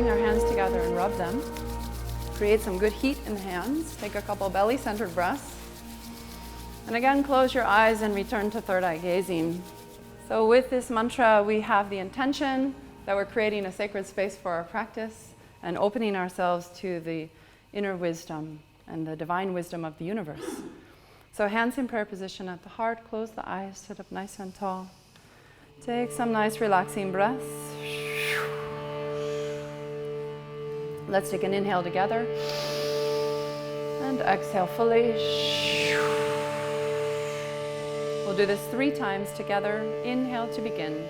our hands together and rub them. Create some good heat in the hands. Take a couple belly-centered breaths. And again, close your eyes and return to third eye gazing. So with this mantra, we have the intention that we're creating a sacred space for our practice and opening ourselves to the inner wisdom and the divine wisdom of the universe. So hands in prayer position at the heart, close the eyes, sit up nice and tall. Take some nice relaxing breaths. Let's take an inhale together and exhale fully. We'll do this 3 times together. Inhale to begin.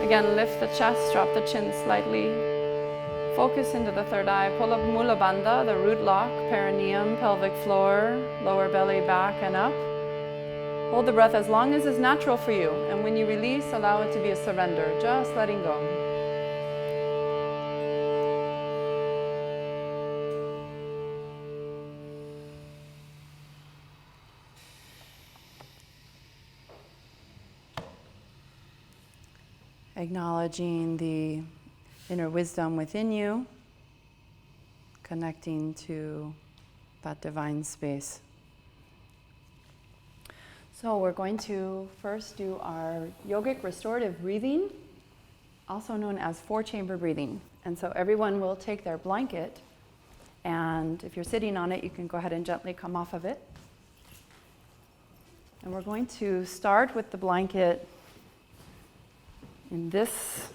Again, lift the chest, drop the chin slightly. Focus into the third eye. Pull up Mula Bandha, the root lock, perineum, pelvic floor, lower belly, back and up. Hold the breath as long as is natural for you. And when you release, allow it to be a surrender, just letting go. Acknowledging the inner wisdom within you, connecting to that divine space. So we're going to first do our yogic restorative breathing, also known as 4-chamber breathing. And so everyone will take their blanket, and if you're sitting on it, you can go ahead and gently come off of it. And we're going to start with the blanket in this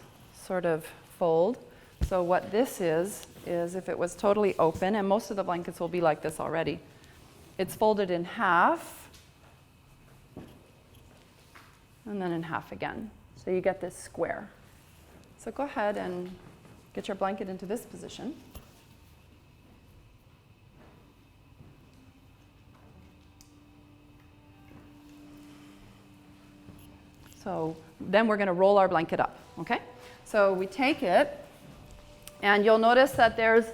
sort of fold. So what this is if it was totally open, and most of the blankets will be like this already, it's folded in half, and then in half again. So you get this square. So go ahead and get your blanket into this position. So then we're going to roll our blanket up, okay? So we take it, and you'll notice that there's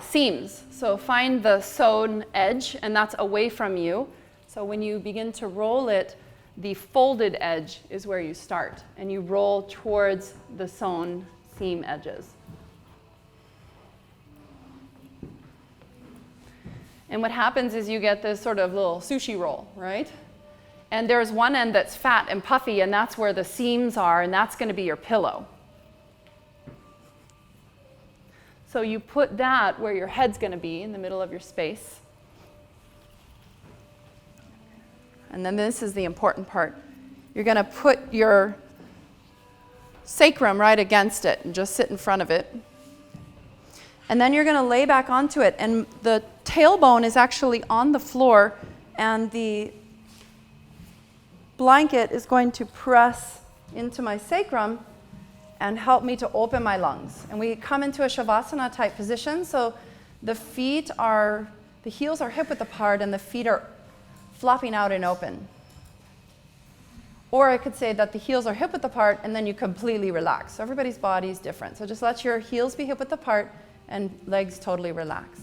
seams. So find the sewn edge, and that's away from you. So when you begin to roll it, the folded edge is where you start, and you roll towards the sewn seam edges. And what happens is you get this sort of little sushi roll, right? And there's one end that's fat and puffy, and that's where the seams are, and that's going to be your pillow. So you put that where your head's going to be, in the middle of your space. And then this is the important part. You're going to put your sacrum right against it and just sit in front of it. And then you're going to lay back onto it, and the tailbone is actually on the floor, and the blanket is going to press into my sacrum and help me to open my lungs. And we come into a Shavasana type position, so the heels are hip width apart and the feet are flopping out and open. Or I could say that the heels are hip width apart and then you completely relax. So everybody's body is different. So just let your heels be hip width apart and legs totally relax.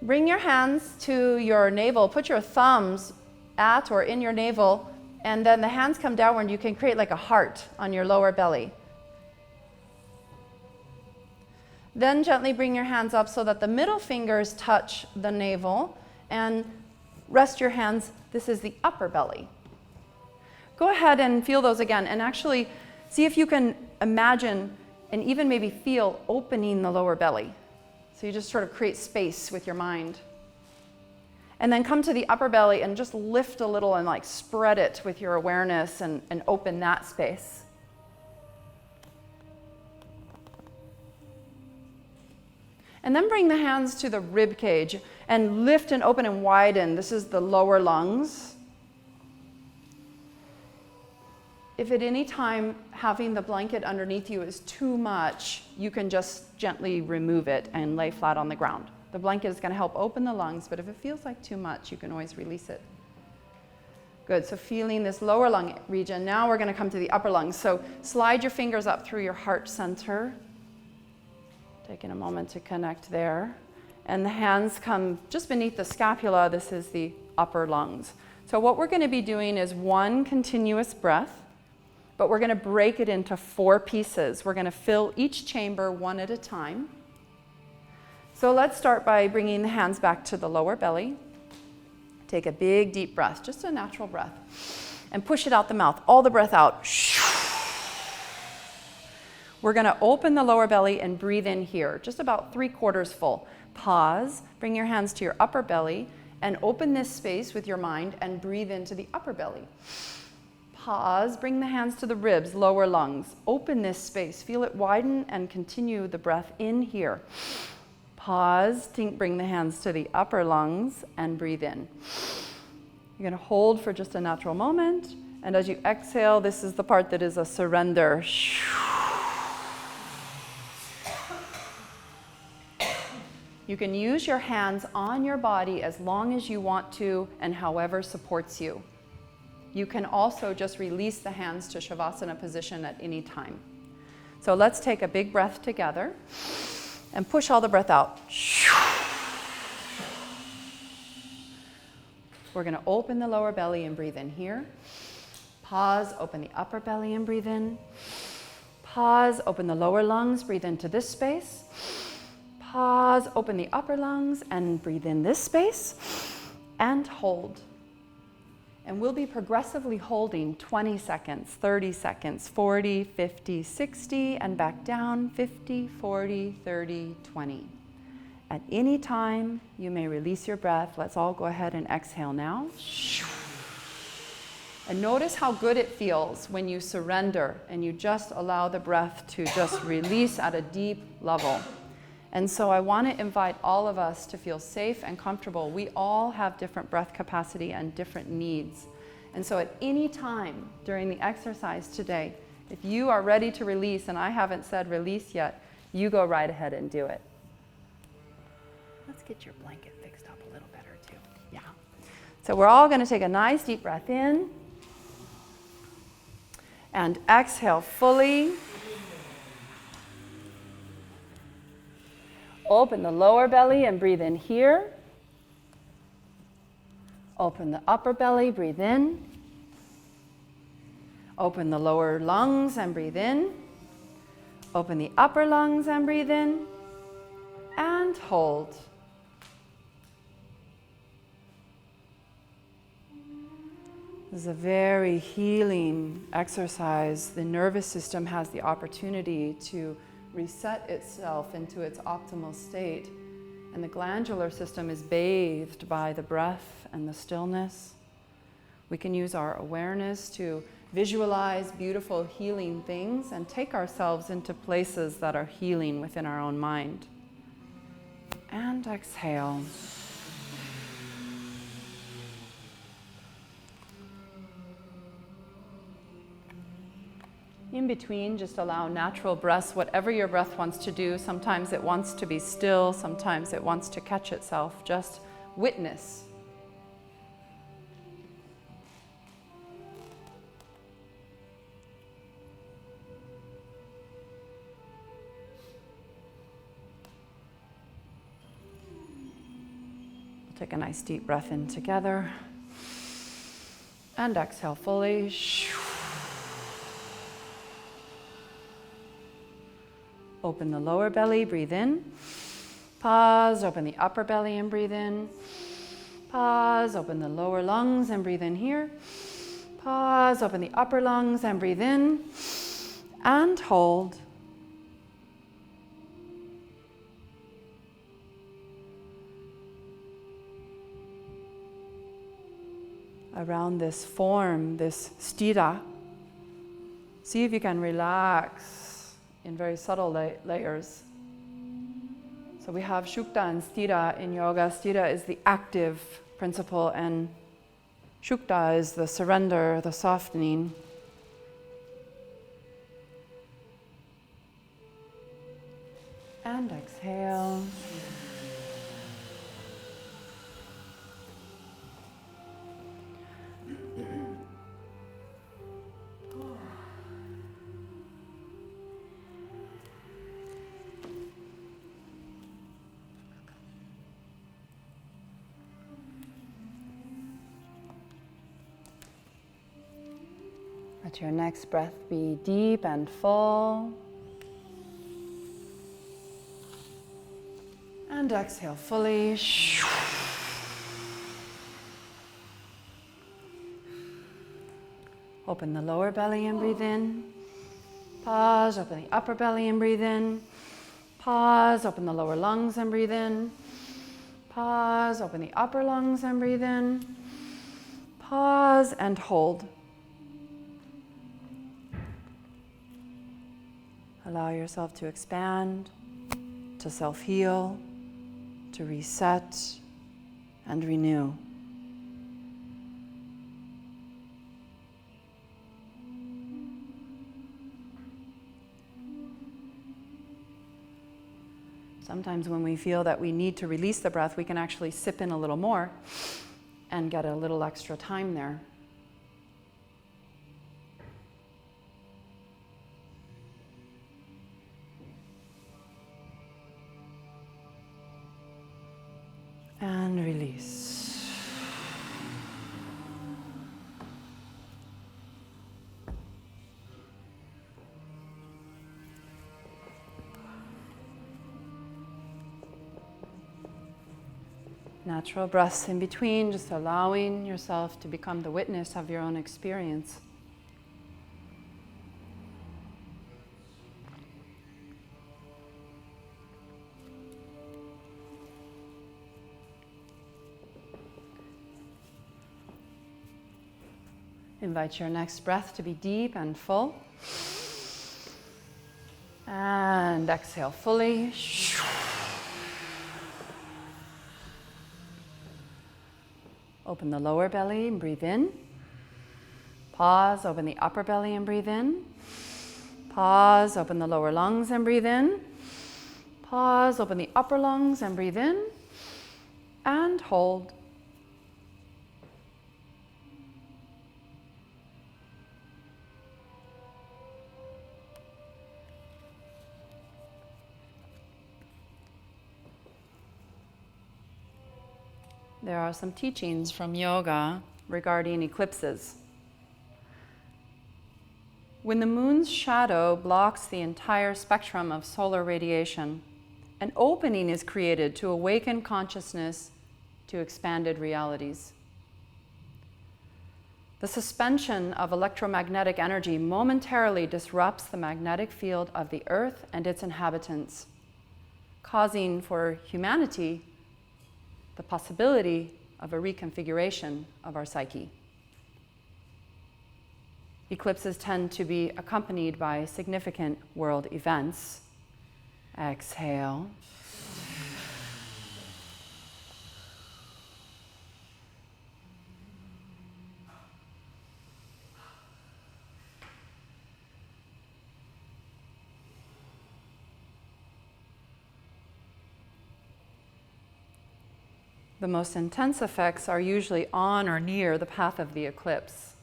Bring your hands to your navel, put your thumbs at or in your navel, and then the hands come downward. You can create like a heart on your lower belly. Then gently bring your hands up so that the middle fingers touch the navel, and rest your hands. This is the upper belly. Go ahead and feel those again, and actually see if you can imagine and even maybe feel opening the lower belly. So you just sort of create space with your mind. And then come to the upper belly and just lift a little and like spread it with your awareness and open that space. And then bring the hands to the rib cage and lift and open and widen. This is the lower lungs. If at any time having the blanket underneath you is too much, you can just gently remove it and lay flat on the ground. The blanket is going to help open the lungs, but if it feels like too much, you can always release it. Good, so feeling this lower lung region. Now we're going to come to the upper lungs. So slide your fingers up through your heart center. Taking a moment to connect there. And the hands come just beneath the scapula. This is the upper lungs. So what we're going to be doing is one continuous breath, but we're going to break it into 4 pieces. We're going to fill each chamber one at a time. So let's start by bringing the hands back to the lower belly. Take a big deep breath, just a natural breath, and push it out the mouth, all the breath out. We're going to open the lower belly and breathe in here, just about 3/4 full. Pause, bring your hands to your upper belly, and open this space with your mind and breathe into the upper belly. Pause, bring the hands to the ribs, lower lungs. Open this space, feel it widen, and continue the breath in here. Pause, bring the hands to the upper lungs and breathe in. You're going to hold for just a natural moment, and as you exhale, this is the part that is a surrender. You can use your hands on your body as long as you want to and however supports you. You can also just release the hands to Shavasana position at any time. So let's take a big breath together and push all the breath out. We're going to open the lower belly and breathe in here. Pause, open the upper belly and breathe in. Pause, open the lower lungs, breathe into this space. Pause, open the upper lungs and breathe in this space and hold. And we'll be progressively holding 20 seconds, 30 seconds, 40, 50, 60, and back down, 50, 40, 30, 20. At any time, you may release your breath. Let's all go ahead and exhale now. And notice how good it feels when you surrender and you just allow the breath to just release at a deep level. And so I want to invite all of us to feel safe and comfortable. We all have different breath capacity and different needs. And so at any time during the exercise today, if you are ready to release, and I haven't said release yet, you go right ahead and do it. Let's get your blanket fixed up a little better too. Yeah. So we're all going to take a nice deep breath in and exhale fully. Open the lower belly and breathe in here. Open the upper belly, breathe in. Open the lower lungs and breathe in. Open the upper lungs and breathe in. And hold. This is a very healing exercise. The nervous system has the opportunity to reset itself into its optimal state, and the glandular system is bathed by the breath and the stillness. We can use our awareness to visualize beautiful healing things and take ourselves into places that are healing within our own mind. And exhale. In between, just allow natural breaths, whatever your breath wants to do. Sometimes it wants to be still, sometimes it wants to catch itself. Just witness. We'll take a nice deep breath in together. And exhale fully. Open the lower belly, breathe in. Pause, open the upper belly and breathe in. Pause, open the lower lungs and breathe in here. Pause, open the upper lungs and breathe in. And hold. Around this form, this sthira, see if you can relax in very subtle layers. So we have shukta and sthira in yoga. Sthira is the active principle and shukta is the surrender, the softening. And exhale. Let your next breath be deep and full. And exhale fully. Open the lower belly and breathe in. Pause, open the upper belly and breathe in. Pause, open the lower lungs and breathe in. Pause, open the upper lungs and breathe in. Pause and hold. Allow yourself to expand, to self-heal, to reset and renew. Sometimes when we feel that we need to release the breath, we can actually sip in a little more and get a little extra time there. And release. Natural breaths in between, just allowing yourself to become the witness of your own experience. Invite your next breath to be deep and full. And exhale fully. Open the lower belly and breathe in. Pause, open the upper belly and breathe in. Pause, open the lower lungs and breathe in. Pause, open the upper lungs and breathe in. And hold. There are some teachings from yoga regarding eclipses. When the moon's shadow blocks the entire spectrum of solar radiation, an opening is created to awaken consciousness to expanded realities. The suspension of electromagnetic energy momentarily disrupts the magnetic field of the Earth and its inhabitants, causing for humanity the possibility of a reconfiguration of our psyche. Eclipses tend to be accompanied by significant world events. Exhale. The most intense effects are usually on or near the path of the eclipse.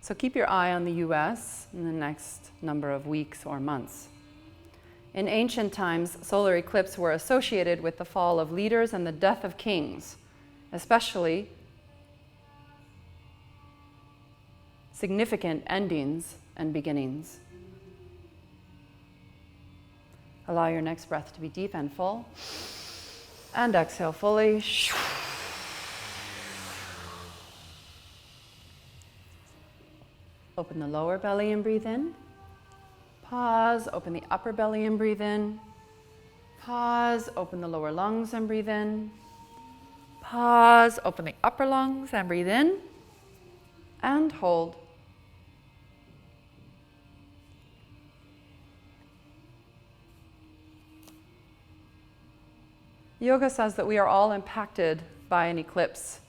So keep your eye on the US in the next number of weeks or months. In ancient times, solar eclipses were associated with the fall of leaders and the death of kings, especially significant endings and beginnings. Allow your next breath to be deep and full. And exhale fully. Open the lower belly and breathe in. Pause, open the upper belly and breathe in. Pause, open the lower lungs and breathe in. Pause, open the upper lungs and breathe in. And hold. Yoga says that we are all impacted by an eclipse.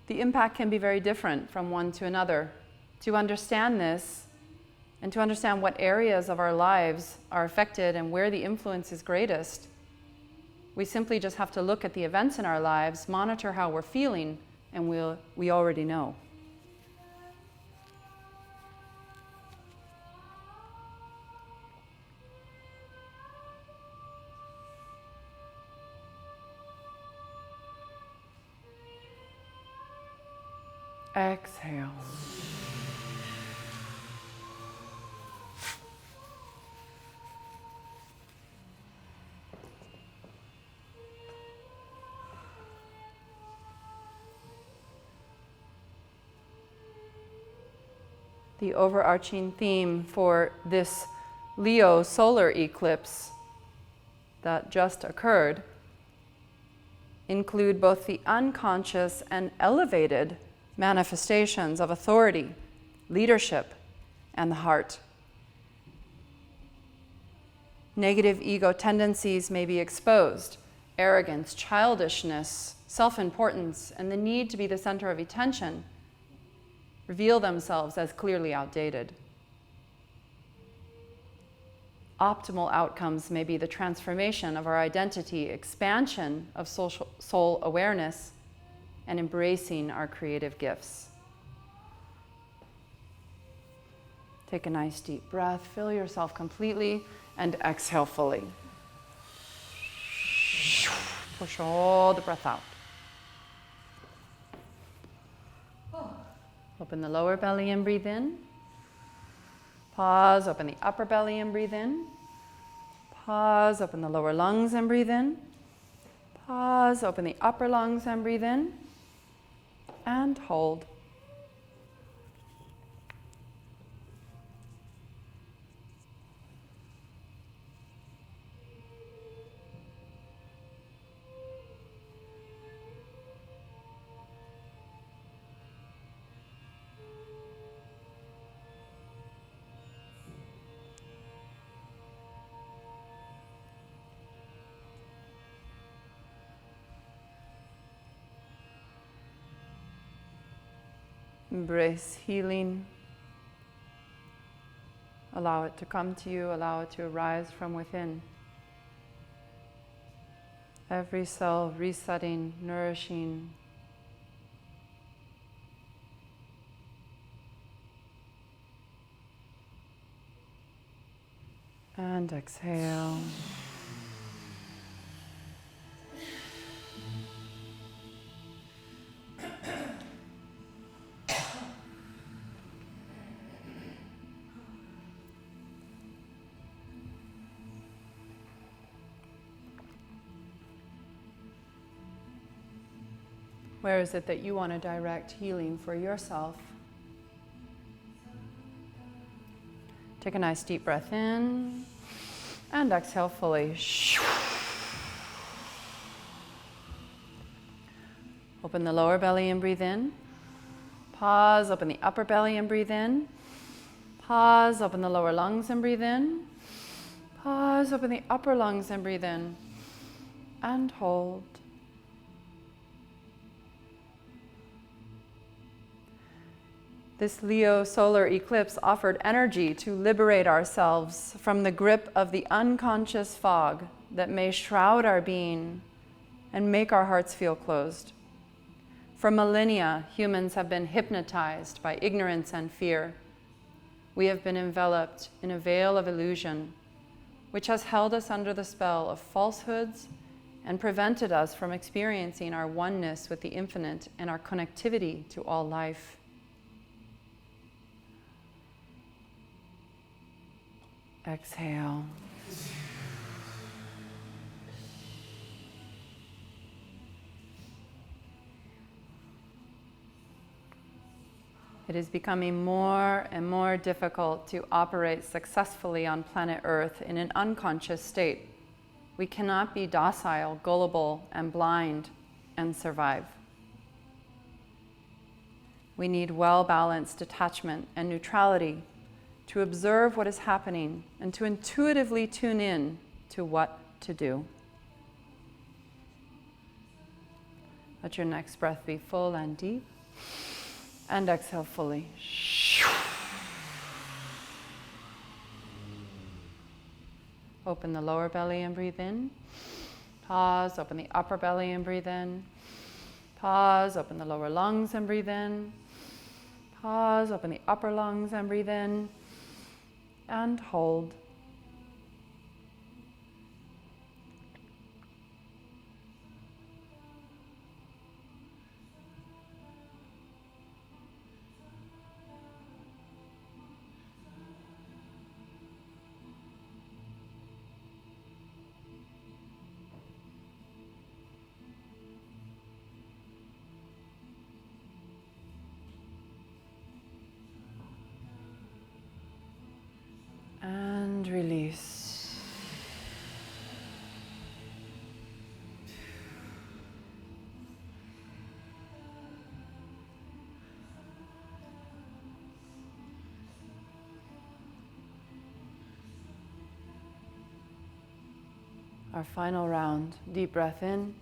The impact can be very different from one to another. To understand this, and to understand what areas of our lives are affected and where the influence is greatest, we simply just have to look at the events in our lives, monitor how we're feeling, and we already know. Exhale. The overarching theme for this Leo solar eclipse that just occurred include both the unconscious and elevated manifestations of authority, leadership, and the heart. Negative ego tendencies may be exposed: arrogance, childishness, self-importance, and the need to be the center of attention reveal themselves as clearly outdated. Optimal outcomes may be the transformation of our identity, expansion of soul awareness, and embracing our creative gifts. Take a nice deep breath, fill yourself completely, and exhale fully. Push all the breath out. Open the lower belly and breathe in. Pause, open the upper belly and breathe in. Pause, open the lower lungs and breathe in. Pause, open the upper lungs and breathe in. And hold. Embrace healing. Allow it to come to you, allow it to arise from within. Every cell resetting, nourishing. And exhale. Where is it that you want to direct healing for yourself? Take a nice deep breath in and exhale fully. Open the lower belly and breathe in. Pause, open the upper belly and breathe in. Pause, open the lower lungs and breathe in. Pause, open the upper lungs and breathe in. And hold. This Leo solar eclipse offered energy to liberate ourselves from the grip of the unconscious fog that may shroud our being and make our hearts feel closed. For millennia, humans have been hypnotized by ignorance and fear. We have been enveloped in a veil of illusion, which has held us under the spell of falsehoods and prevented us from experiencing our oneness with the infinite and our connectivity to all life. Exhale. It is becoming more and more difficult to operate successfully on planet Earth in an unconscious state. We cannot be docile, gullible, and blind and survive. We need well-balanced detachment and neutrality to observe what is happening and to intuitively tune in to what to do. Let your next breath be full and deep. And exhale fully. Open the lower belly and breathe in. Pause, open the upper belly and breathe in. Pause, open the lower lungs and breathe in. Pause, open the upper lungs and breathe in. And hold. And release. Our final round. Deep breath in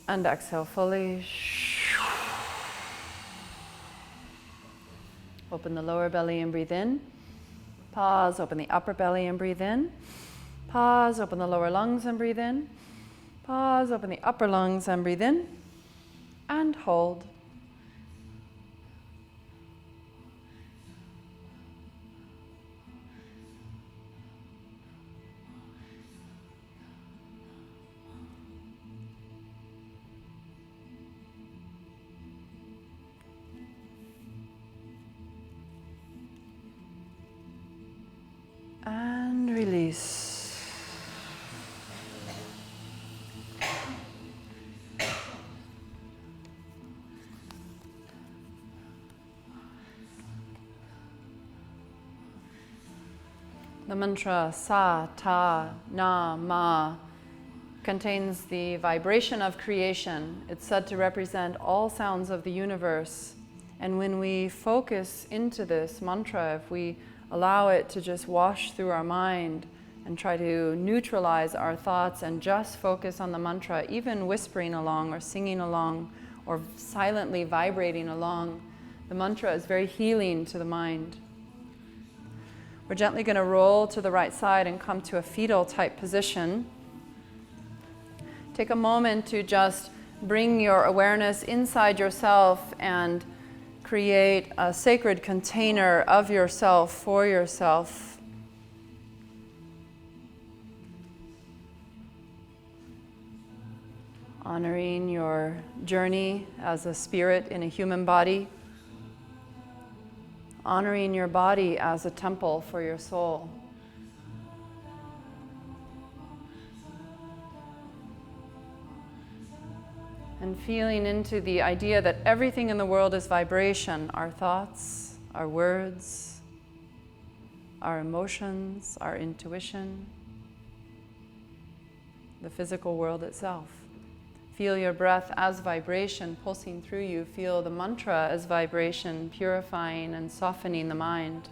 and exhale fully. Open the lower belly and breathe in. Pause, open the upper belly and breathe in. Pause, open the lower lungs and breathe in. Pause, open the upper lungs and breathe in. And hold. And release. The mantra Sa, Ta, Na, Ma contains the vibration of creation. It's said to represent all sounds of the universe. And when we focus into this mantra, if we allow it to just wash through our mind and try to neutralize our thoughts and just focus on the mantra, even whispering along or singing along or silently vibrating along, the mantra is very healing to the mind. We're gently going to roll to the right side and come to a fetal type position. Take a moment to just bring your awareness inside yourself and create a sacred container of yourself for yourself. Honoring your journey as a spirit in a human body. Honoring your body as a temple for your soul. And feeling into the idea that everything in the world is vibration. Our thoughts, our words, our emotions, our intuition, the physical world itself. Feel your breath as vibration pulsing through you. Feel the mantra as vibration purifying and softening the mind.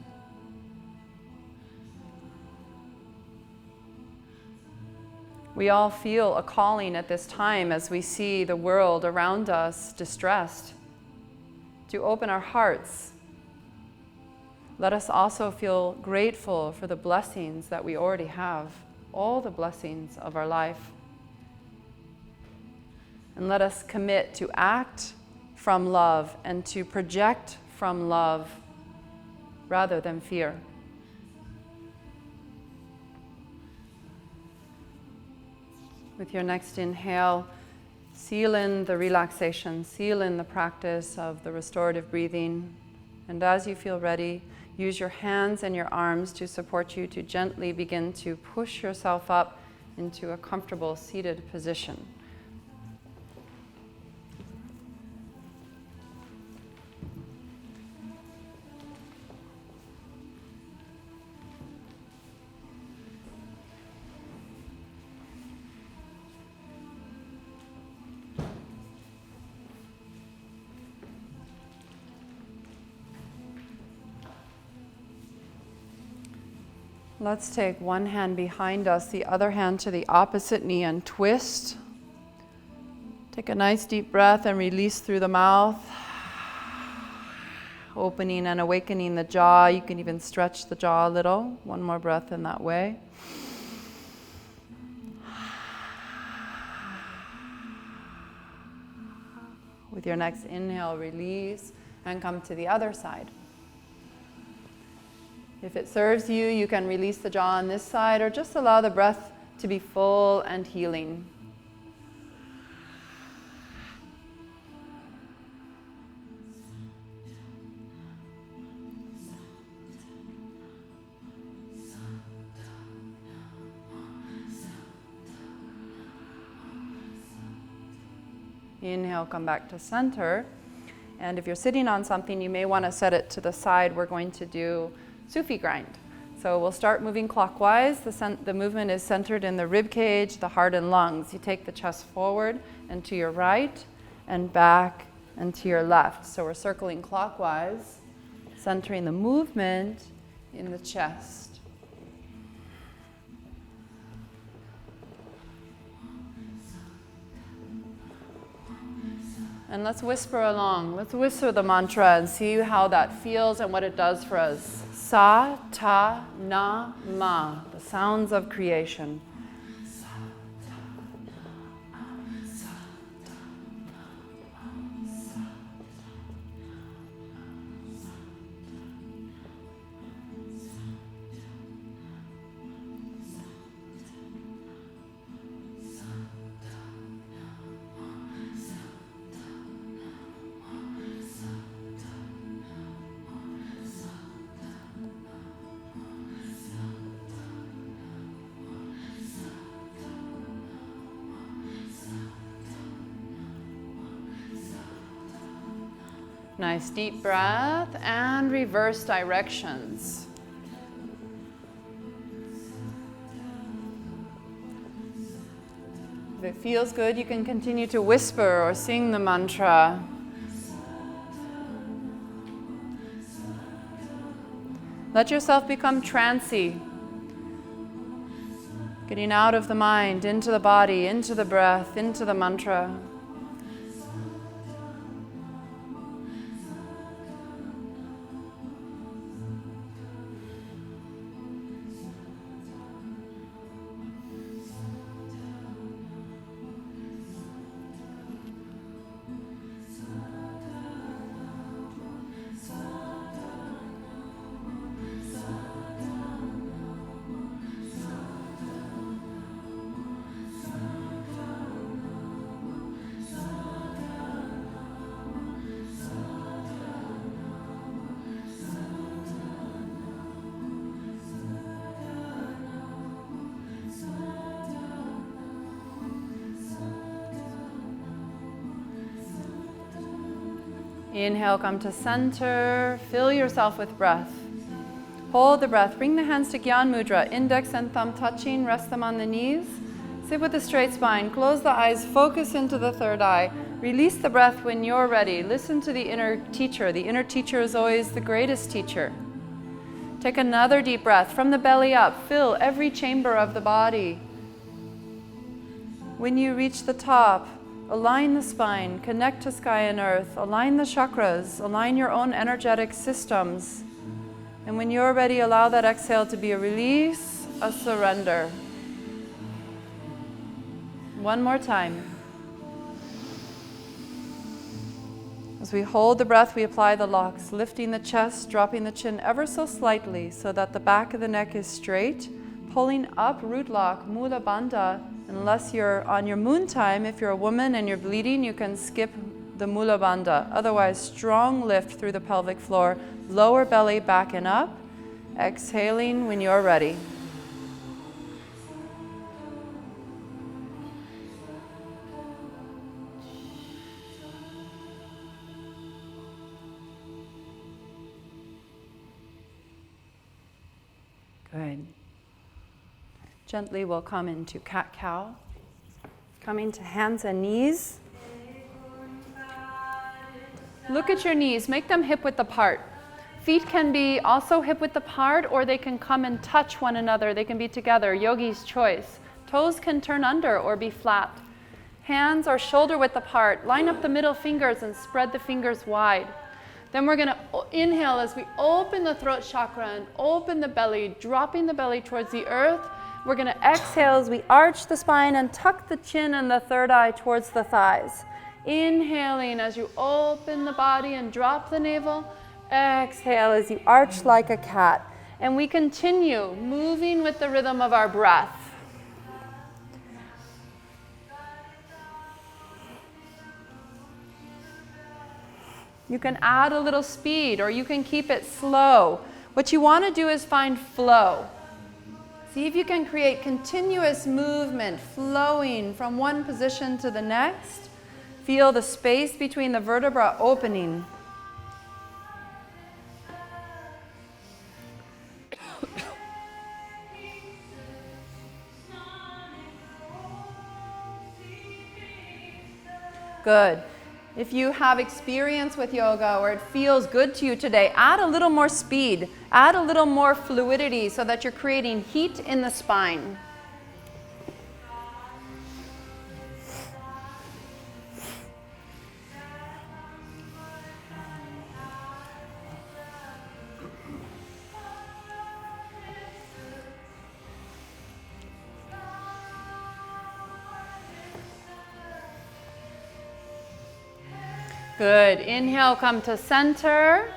We all feel a calling at this time as we see the world around us distressed, to open our hearts. Let us also feel grateful for the blessings that we already have, all the blessings of our life. And let us commit to act from love and to project from love rather than fear. With your next inhale, seal in the relaxation, seal in the practice of the restorative breathing. And as you feel ready, use your hands and your arms to support you to gently begin to push yourself up into a comfortable seated position. Let's take one hand behind us, the other hand to the opposite knee and twist. Take a nice deep breath and release through the mouth, opening and awakening the jaw. You can even stretch the jaw a little. One more breath in that way. With your next inhale, release and come to the other side. If it serves you, you can release the jaw on this side or just allow the breath to be full and healing. Inhale, come back to center. And if you're sitting on something, you may want to set it to the side. We're going to do Sufi grind. So we'll start moving clockwise. The movement is centered in the rib cage, the heart and lungs. You take the chest forward and to your right and back and to your left. So we're circling clockwise, centering the movement in the chest. And let's whisper along. Let's whisper the mantra and see how that feels and what it does for us. Sa, ta, na, ma, the sounds of creation. Nice deep breath and reverse directions. If it feels good, you can continue to whisper or sing the mantra. Let yourself become trancy, getting out of the mind, into the body, into the breath, into the mantra. Inhale, come to center. Fill yourself with breath. Hold the breath. Bring the hands to Gyan Mudra. Index and thumb touching. Rest them on the knees. Sit with a straight spine. Close the eyes. Focus into the third eye. Release the breath when you're ready. Listen to the inner teacher. The inner teacher is always the greatest teacher. Take another deep breath from the belly up. Fill every chamber of the body. When you reach the top, align the spine, connect to sky and earth, align the chakras, align your own energetic systems. And when you're ready, allow that exhale to be a release, a surrender. One more time. As we hold the breath, we apply the locks, lifting the chest, dropping the chin ever so slightly so that the back of the neck is straight, pulling up, root lock, Mula Bandha. Unless you're on your moon time, if you're a woman and you're bleeding, you can skip the Mula Bandha. Otherwise, strong lift through the pelvic floor, lower belly back and up. Exhaling when you're ready. Good. Gently we'll come into cat-cow. Coming to hands and knees. Look at your knees. Make them hip-width apart. Feet can be also hip-width apart, or they can come and touch one another. They can be together. Yogi's choice. Toes can turn under or be flat. Hands are shoulder-width apart. Line up the middle fingers and spread the fingers wide. Then we're going to inhale as we open the throat chakra and open the belly, dropping the belly towards the earth. We're going to exhale as we arch the spine and tuck the chin and the third eye towards the thighs. Inhaling as you open the body and drop the navel. Exhale as you arch like a cat. And we continue moving with the rhythm of our breath. You can add a little speed or you can keep it slow. What you want to do is find flow. See if you can create continuous movement, flowing from one position to the next. Feel the space between the vertebrae opening. Good. If you have experience with yoga or it feels good to you today, add a little more speed, add a little more fluidity so that you're creating heat in the spine. Good. Inhale, come to center.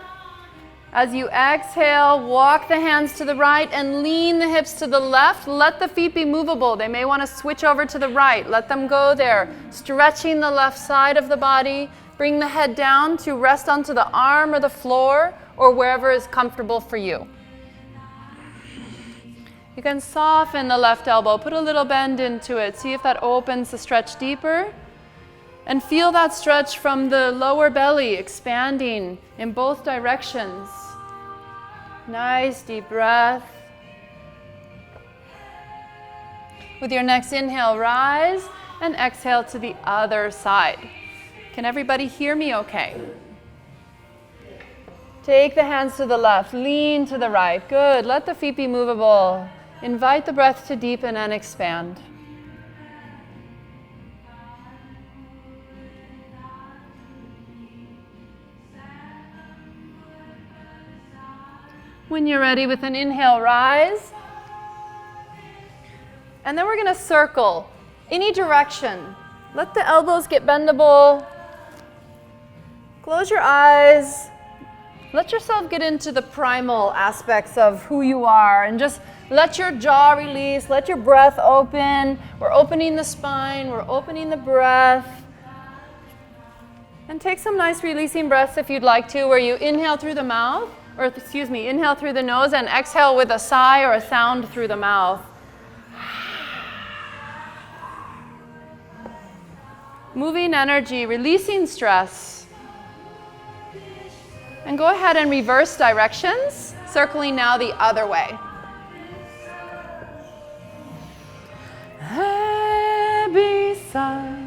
As you exhale, walk the hands to the right and lean the hips to the left. Let the feet be movable. They may want to switch over to the right. Let them go there. Stretching the left side of the body. Bring the head down to rest onto the arm or the floor or wherever is comfortable for you. You can soften the left elbow. Put a little bend into it. See if that opens the stretch deeper. And feel that stretch from the lower belly expanding in both directions. Nice deep breath. With your next inhale, rise and exhale to the other side. Can everybody hear me okay? Take the hands to the left, lean to the right. Good. Let the feet be movable. Invite the breath to deepen and expand. When you're ready, with an inhale, rise. And then we're going to circle any direction. Let the elbows get bendable. Close your eyes. Let yourself get into the primal aspects of who you are and just let your jaw release. Let your breath open. We're opening the spine. We're opening the breath. And take some nice releasing breaths if you'd like to, where you inhale through the mouth. Inhale through the nose and exhale with a sigh or a sound through the mouth. Moving energy, releasing stress. And go ahead and reverse directions, circling now the other way. Happy such.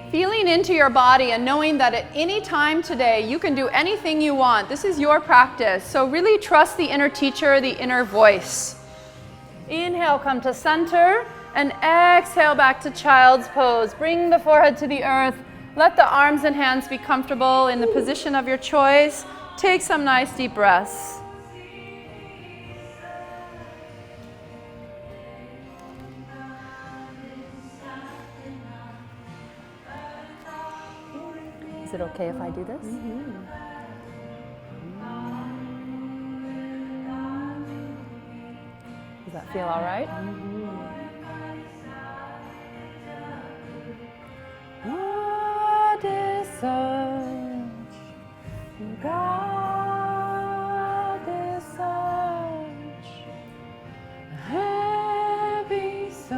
Feeling into your body and knowing that at any time today you can do anything you want. This is your practice. So really trust the inner teacher, the inner voice. Inhale, come to center, and exhale back to child's pose. Bring the forehead to the earth. Let the arms and hands be comfortable in the position of your choice. Take some nice deep breaths. Is it okay if I do this? Does that feel all right? What is such? God is such. Heavy such.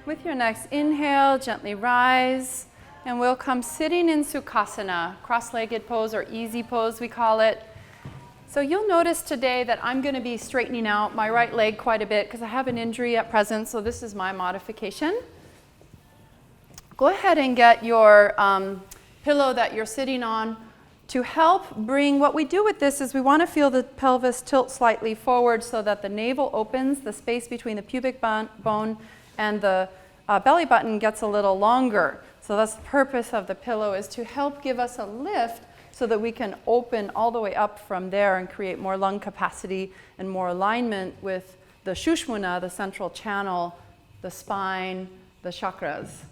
With your next inhale, gently rise, and we'll come sitting in Sukhasana, cross-legged pose or easy pose we call it. So you'll notice today that I'm going to be straightening out my right leg quite a bit because I have an injury at present, so this is my modification. Go ahead and get your pillow that you're sitting on to help bring, what we do with this is we want to feel the pelvis tilt slightly forward so that the navel opens, the space between the pubic bone and the belly button gets a little longer. So that's the purpose of the pillow, is to help give us a lift so that we can open all the way up from there and create more lung capacity and more alignment with the Shushmana, the central channel, the spine, the chakras.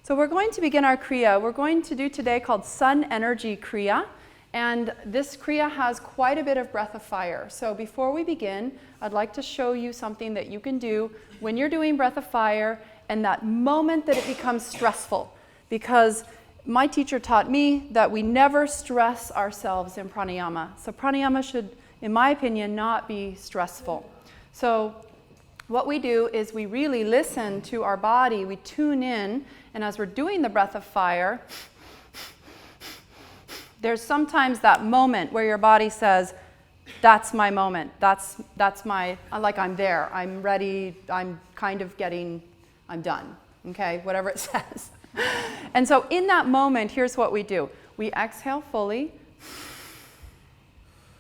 So we're going to begin our Kriya. We're going to do today called Sun Energy Kriya. And this Kriya has quite a bit of breath of fire. So before we begin, I'd like to show you something that you can do when you're doing breath of fire and that moment that it becomes stressful. Because my teacher taught me that we never stress ourselves in pranayama. So pranayama should, in my opinion, not be stressful. So what we do is we really listen to our body, we tune in, and as we're doing the breath of fire, there's sometimes that moment where your body says, that's my moment, that's my, like I'm there, I'm ready, I'm kind of getting, I'm done, okay, whatever it says. And so in that moment, here's what we do. We exhale fully.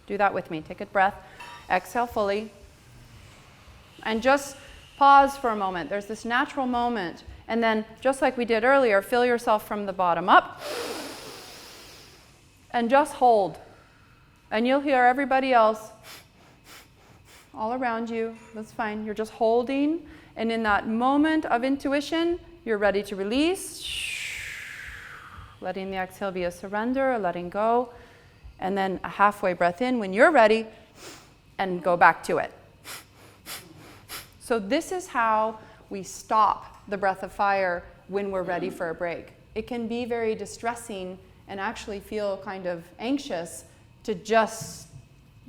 Do that with me, take a breath, exhale fully. And just pause for a moment. There's this natural moment. And then, just like we did earlier, fill yourself from the bottom up. And just hold. And you'll hear everybody else all around you. That's fine. You're just holding. And in that moment of intuition, you're ready to release. Letting the exhale be a surrender, a letting go. And then a halfway breath in when you're ready, and go back to it. So this is how we stop the breath of fire when we're ready for a break. It can be very distressing and actually feel kind of anxious to just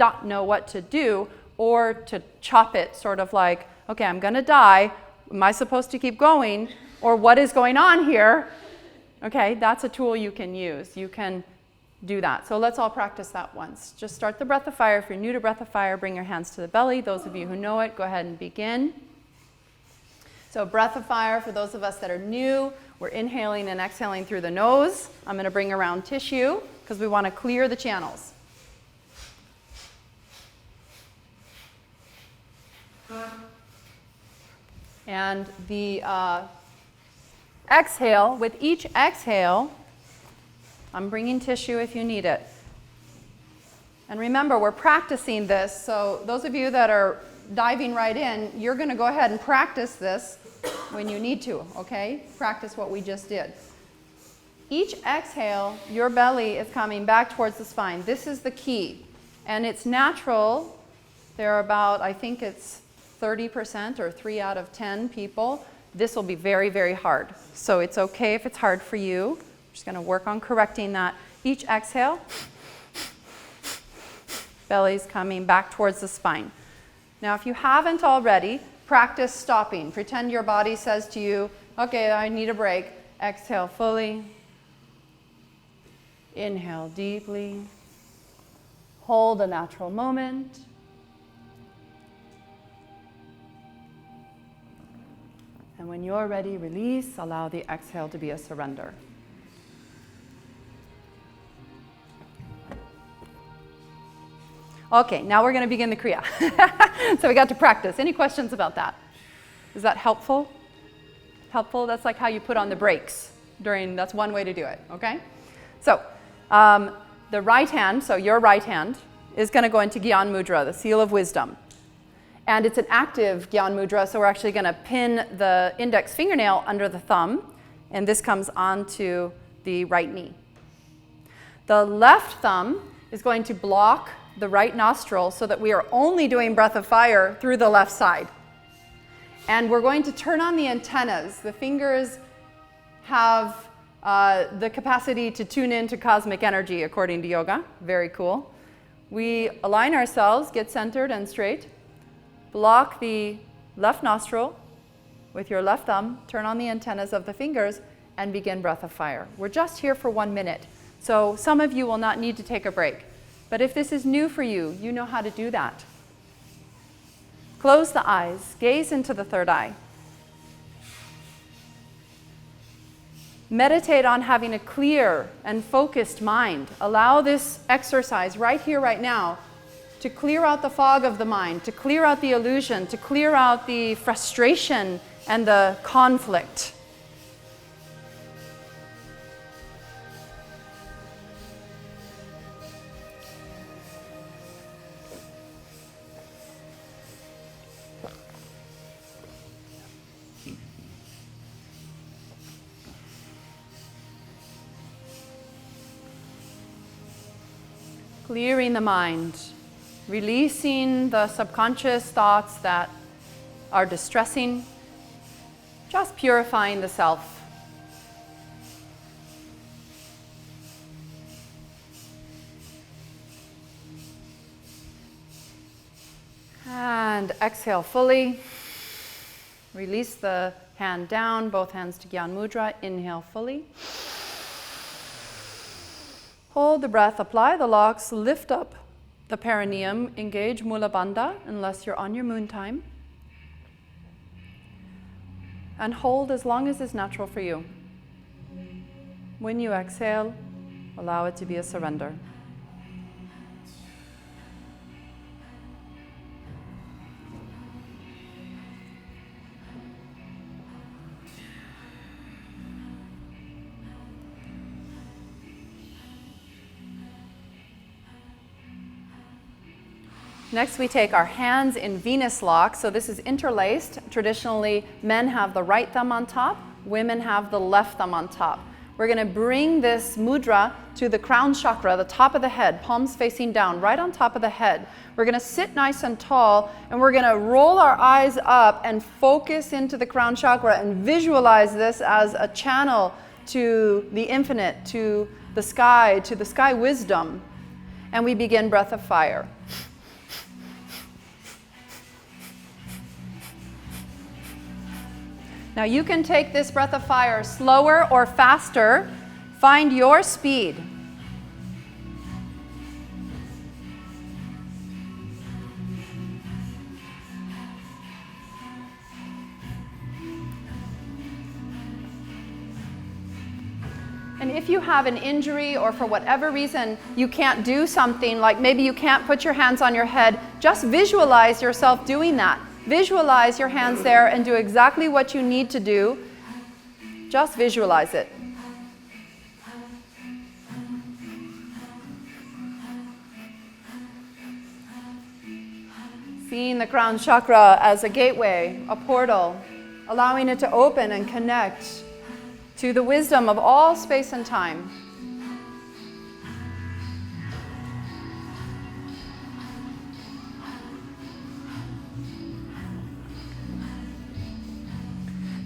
not know what to do, or to chop it sort of like, okay, I'm going to die. Am I supposed to keep going? Or what is going on here? Okay, that's a tool you can use. You can do that. So let's all practice that once. Just start the breath of fire. If you're new to breath of fire, bring your hands to the belly. Those of you who know it, go ahead and begin. So breath of fire, for those of us that are new, we're inhaling and exhaling through the nose. I'm going to bring around tissue because we want to clear the channels. And the exhale, with each exhale, I'm bringing tissue if you need it. And remember, we're practicing this, so those of you that are diving right in, you're going to go ahead and practice this when you need to, okay? Practice what we just did. Each exhale, your belly is coming back towards the spine. This is the key. And it's natural. There are about, I think it's 30% or 3 out of 10 people. This will be very, very hard. So it's okay if it's hard for you. I'm just going to work on correcting that. Each exhale, belly's coming back towards the spine. Now, if you haven't already, practice stopping. Pretend your body says to you, okay, I need a break. Exhale fully. Inhale deeply. Hold a natural moment. And when you're ready, release. Allow the exhale to be a surrender. Okay, now we're going to begin the Kriya. So we got to practice. Any questions about that? Is that helpful? Helpful? That's like how you put on the brakes that's one way to do it, okay? So the right hand, so your right hand, is going to go into Gyan Mudra, the seal of wisdom. And it's an active Gyan Mudra, so we're actually going to pin the index fingernail under the thumb, and this comes onto the right knee. The left thumb is going to block the right nostril so that we are only doing breath of fire through the left side. And we're going to turn on the antennas. The fingers have the capacity to tune into cosmic energy, according to yoga. Very cool. We align ourselves, get centered and straight. Block the left nostril with your left thumb, turn on the antennas of the fingers, and begin breath of fire. We're just here for 1 minute, so some of you will not need to take a break. But if this is new for you, you know how to do that. Close the eyes, gaze into the third eye. Meditate on having a clear and focused mind. Allow this exercise right here, right now, to clear out the fog of the mind, to clear out the illusion, to clear out the frustration and the conflict. Clearing the mind. Releasing the subconscious thoughts that are distressing, just purifying the self. And exhale fully. Release the hand down, both hands to Gyan Mudra. Inhale fully. Hold the breath, apply the locks, lift up the perineum, engage Mula Bandha, unless you're on your moon time. And hold as long as is natural for you. When you exhale, allow it to be a surrender. Next, we take our hands in Venus lock. So this is interlaced. Traditionally, men have the right thumb on top, women have the left thumb on top. We're going to bring this mudra to the crown chakra, the top of the head, palms facing down, right on top of the head. We're going to sit nice and tall, and we're going to roll our eyes up and focus into the crown chakra and visualize this as a channel to the infinite, to the sky wisdom. And we begin breath of fire. Now you can take this breath of fire slower or faster. Find your speed. And if you have an injury or for whatever reason you can't do something, like maybe you can't put your hands on your head, just visualize yourself doing that. Visualize your hands there and do exactly what you need to do. Just visualize it. Seeing the crown chakra as a gateway, a portal, allowing it to open and connect to the wisdom of all space and time.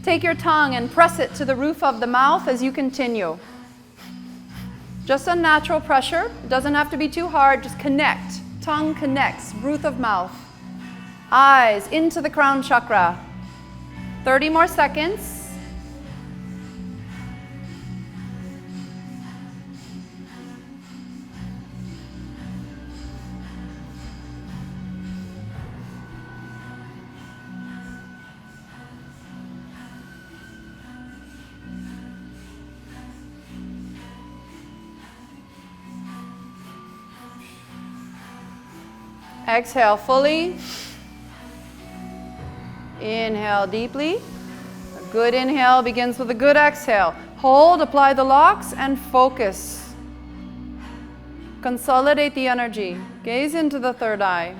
Take your tongue and press it to the roof of the mouth as you continue. Just a natural pressure. It doesn't have to be too hard. Just connect. Tongue connects. Roof of mouth. Eyes into the crown chakra. 30 more seconds. Exhale fully. Inhale deeply. A good inhale begins with a good exhale. Hold, apply the locks, and focus. Consolidate the energy. Gaze into the third eye.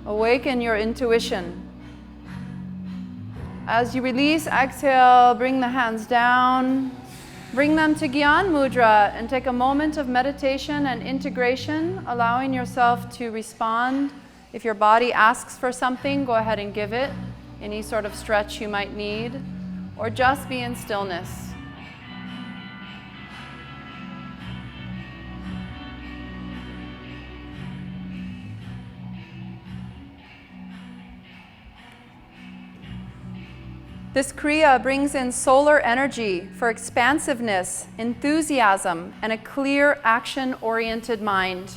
Awaken your intuition. As you release, exhale, bring the hands down. Bring them to Gyan Mudra and take a moment of meditation and integration, allowing yourself to respond. If your body asks for something, go ahead and give it. Any sort of stretch you might need, or just be in stillness. This Kriya brings in solar energy for expansiveness, enthusiasm, and a clear, action-oriented mind.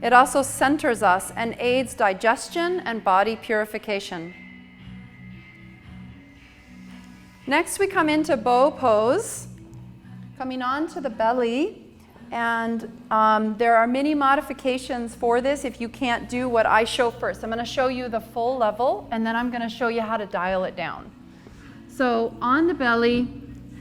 It also centers us and aids digestion and body purification. Next, we come into bow pose, coming onto the belly. And there are many modifications for this if you can't do what I show first. I'm going to show you the full level, and then I'm going to show you how to dial it down. So on the belly,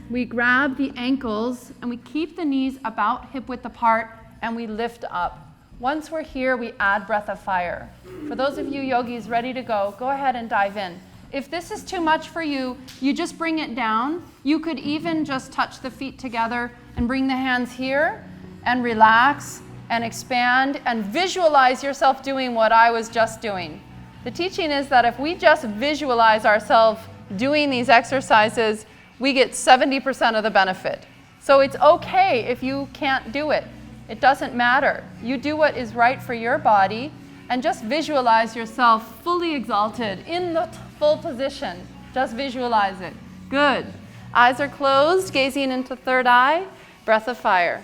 we grab the ankles, and we keep the knees about hip-width apart, and we lift up. Once we're here, we add breath of fire. For those of you yogis ready to go ahead and dive in. If this is too much for you, you just bring it down. You could even just touch the feet together and bring the hands here, and relax and expand and visualize yourself doing what I was just doing. The teaching is that if we just visualize ourselves doing these exercises, we get 70% of the benefit. So it's okay if you can't do it. It doesn't matter. You do what is right for your body and just visualize yourself fully exalted in the full position. Just visualize it. Good. Eyes are closed, gazing into third eye, breath of fire.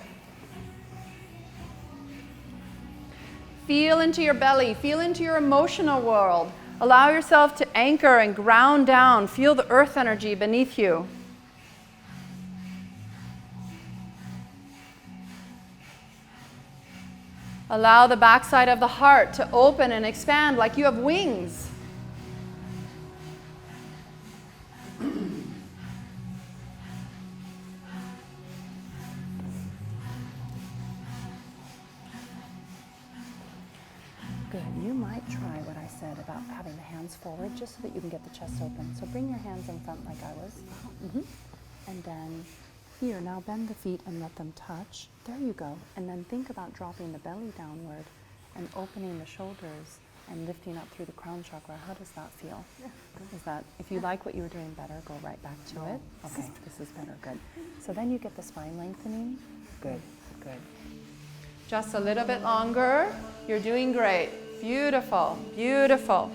Feel into your belly, feel into your emotional world. Allow yourself to anchor and ground down. Feel the earth energy beneath you. Allow the backside of the heart to open and expand like you have wings. Good. You might try what I said about having the hands forward just so that you can get the chest open. So bring your hands in front like I was. And then here, now bend the feet and let them touch. There you go. And then think about dropping the belly downward and opening the shoulders and lifting up through the crown chakra. How does that feel? Yeah, good. Is that, if you like what you were doing better, go right back to it. Okay, this is better, good. So then you get the spine lengthening. Good, good. Just a little bit longer. You're doing great. Beautiful, beautiful.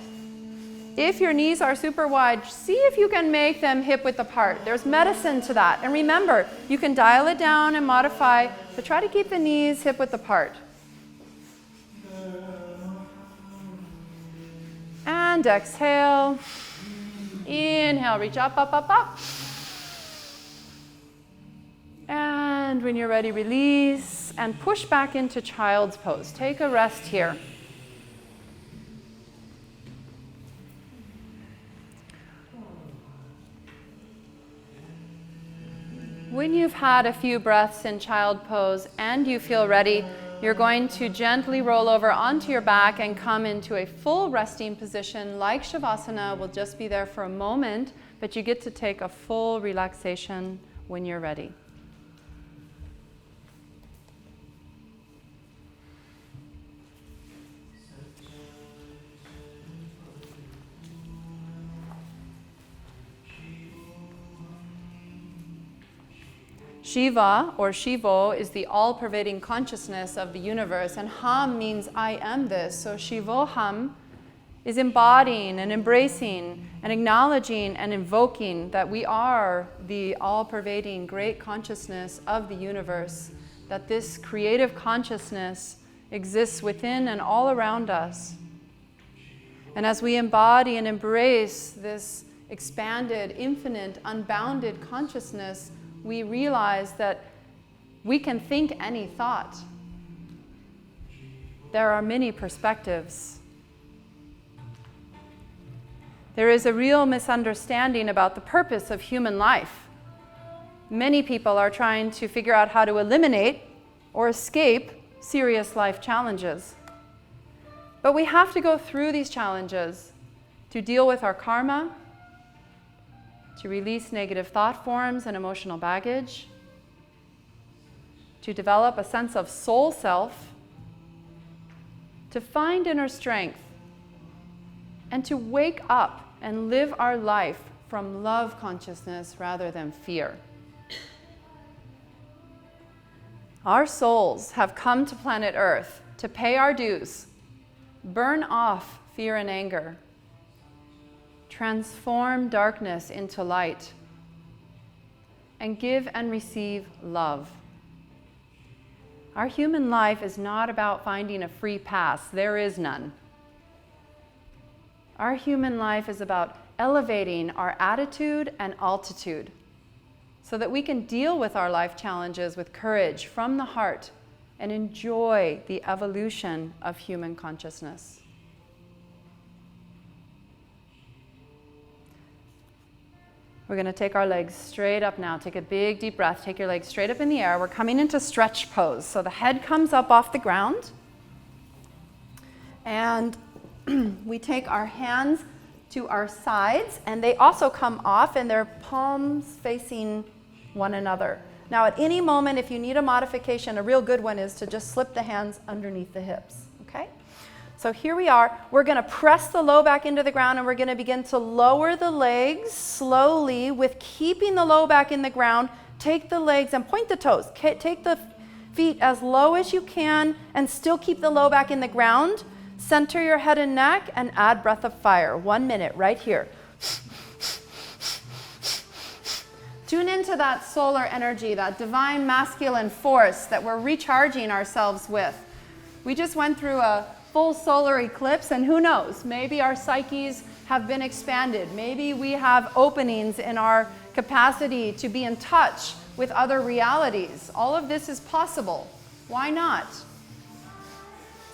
If your knees are super wide, see if you can make them hip-width apart. There's medicine to that. And remember, you can dial it down and modify, but try to keep the knees hip-width apart. And exhale. Inhale, reach up, up, up, up. And when you're ready, release and push back into child's pose. Take a rest here. When you've had a few breaths in child pose and you feel ready, you're going to gently roll over onto your back and come into a full resting position like Shavasana. We'll just be there for a moment, but you get to take a full relaxation when you're ready. Shiva, or Shivo, is the all-pervading consciousness of the universe, and Ham means I am this. So Shivoham is embodying and embracing and acknowledging and invoking that we are the all-pervading great consciousness of the universe, that this creative consciousness exists within and all around us. And as we embody and embrace this expanded, infinite, unbounded consciousness, we realize that we can think any thought. There are many perspectives. There is a real misunderstanding about the purpose of human life. Many people are trying to figure out how to eliminate or escape serious life challenges. But we have to go through these challenges to deal with our karma, to release negative thought forms and emotional baggage, to develop a sense of soul self, to find inner strength, and to wake up and live our life from love consciousness rather than fear. Our souls have come to planet Earth to pay our dues, burn off fear and anger, transform darkness into light, and give and receive love. Our human life is not about finding a free pass. There is none. Our human life is about elevating our attitude and altitude so that we can deal with our life challenges with courage from the heart and enjoy the evolution of human consciousness. We're going to take our legs straight up now. Take a big deep breath. Take your legs straight up in the air. We're coming into stretch pose. So the head comes up off the ground. And we take our hands to our sides. And they also come off and they're palms facing one another. Now at any moment, if you need a modification, a real good one is to just slip the hands underneath the hips. Okay? So here we are. We're going to press the low back into the ground and we're going to begin to lower the legs slowly with keeping the low back in the ground. Take the legs and point the toes. Take the feet as low as you can and still keep the low back in the ground. Center your head and neck and add breath of fire. 1 minute right here. Tune into that solar energy, that divine masculine force that we're recharging ourselves with. We just went through a full solar eclipse, and who knows, maybe our psyches have been expanded. Maybe we have openings in our capacity to be in touch with other realities. All of this is possible. Why not?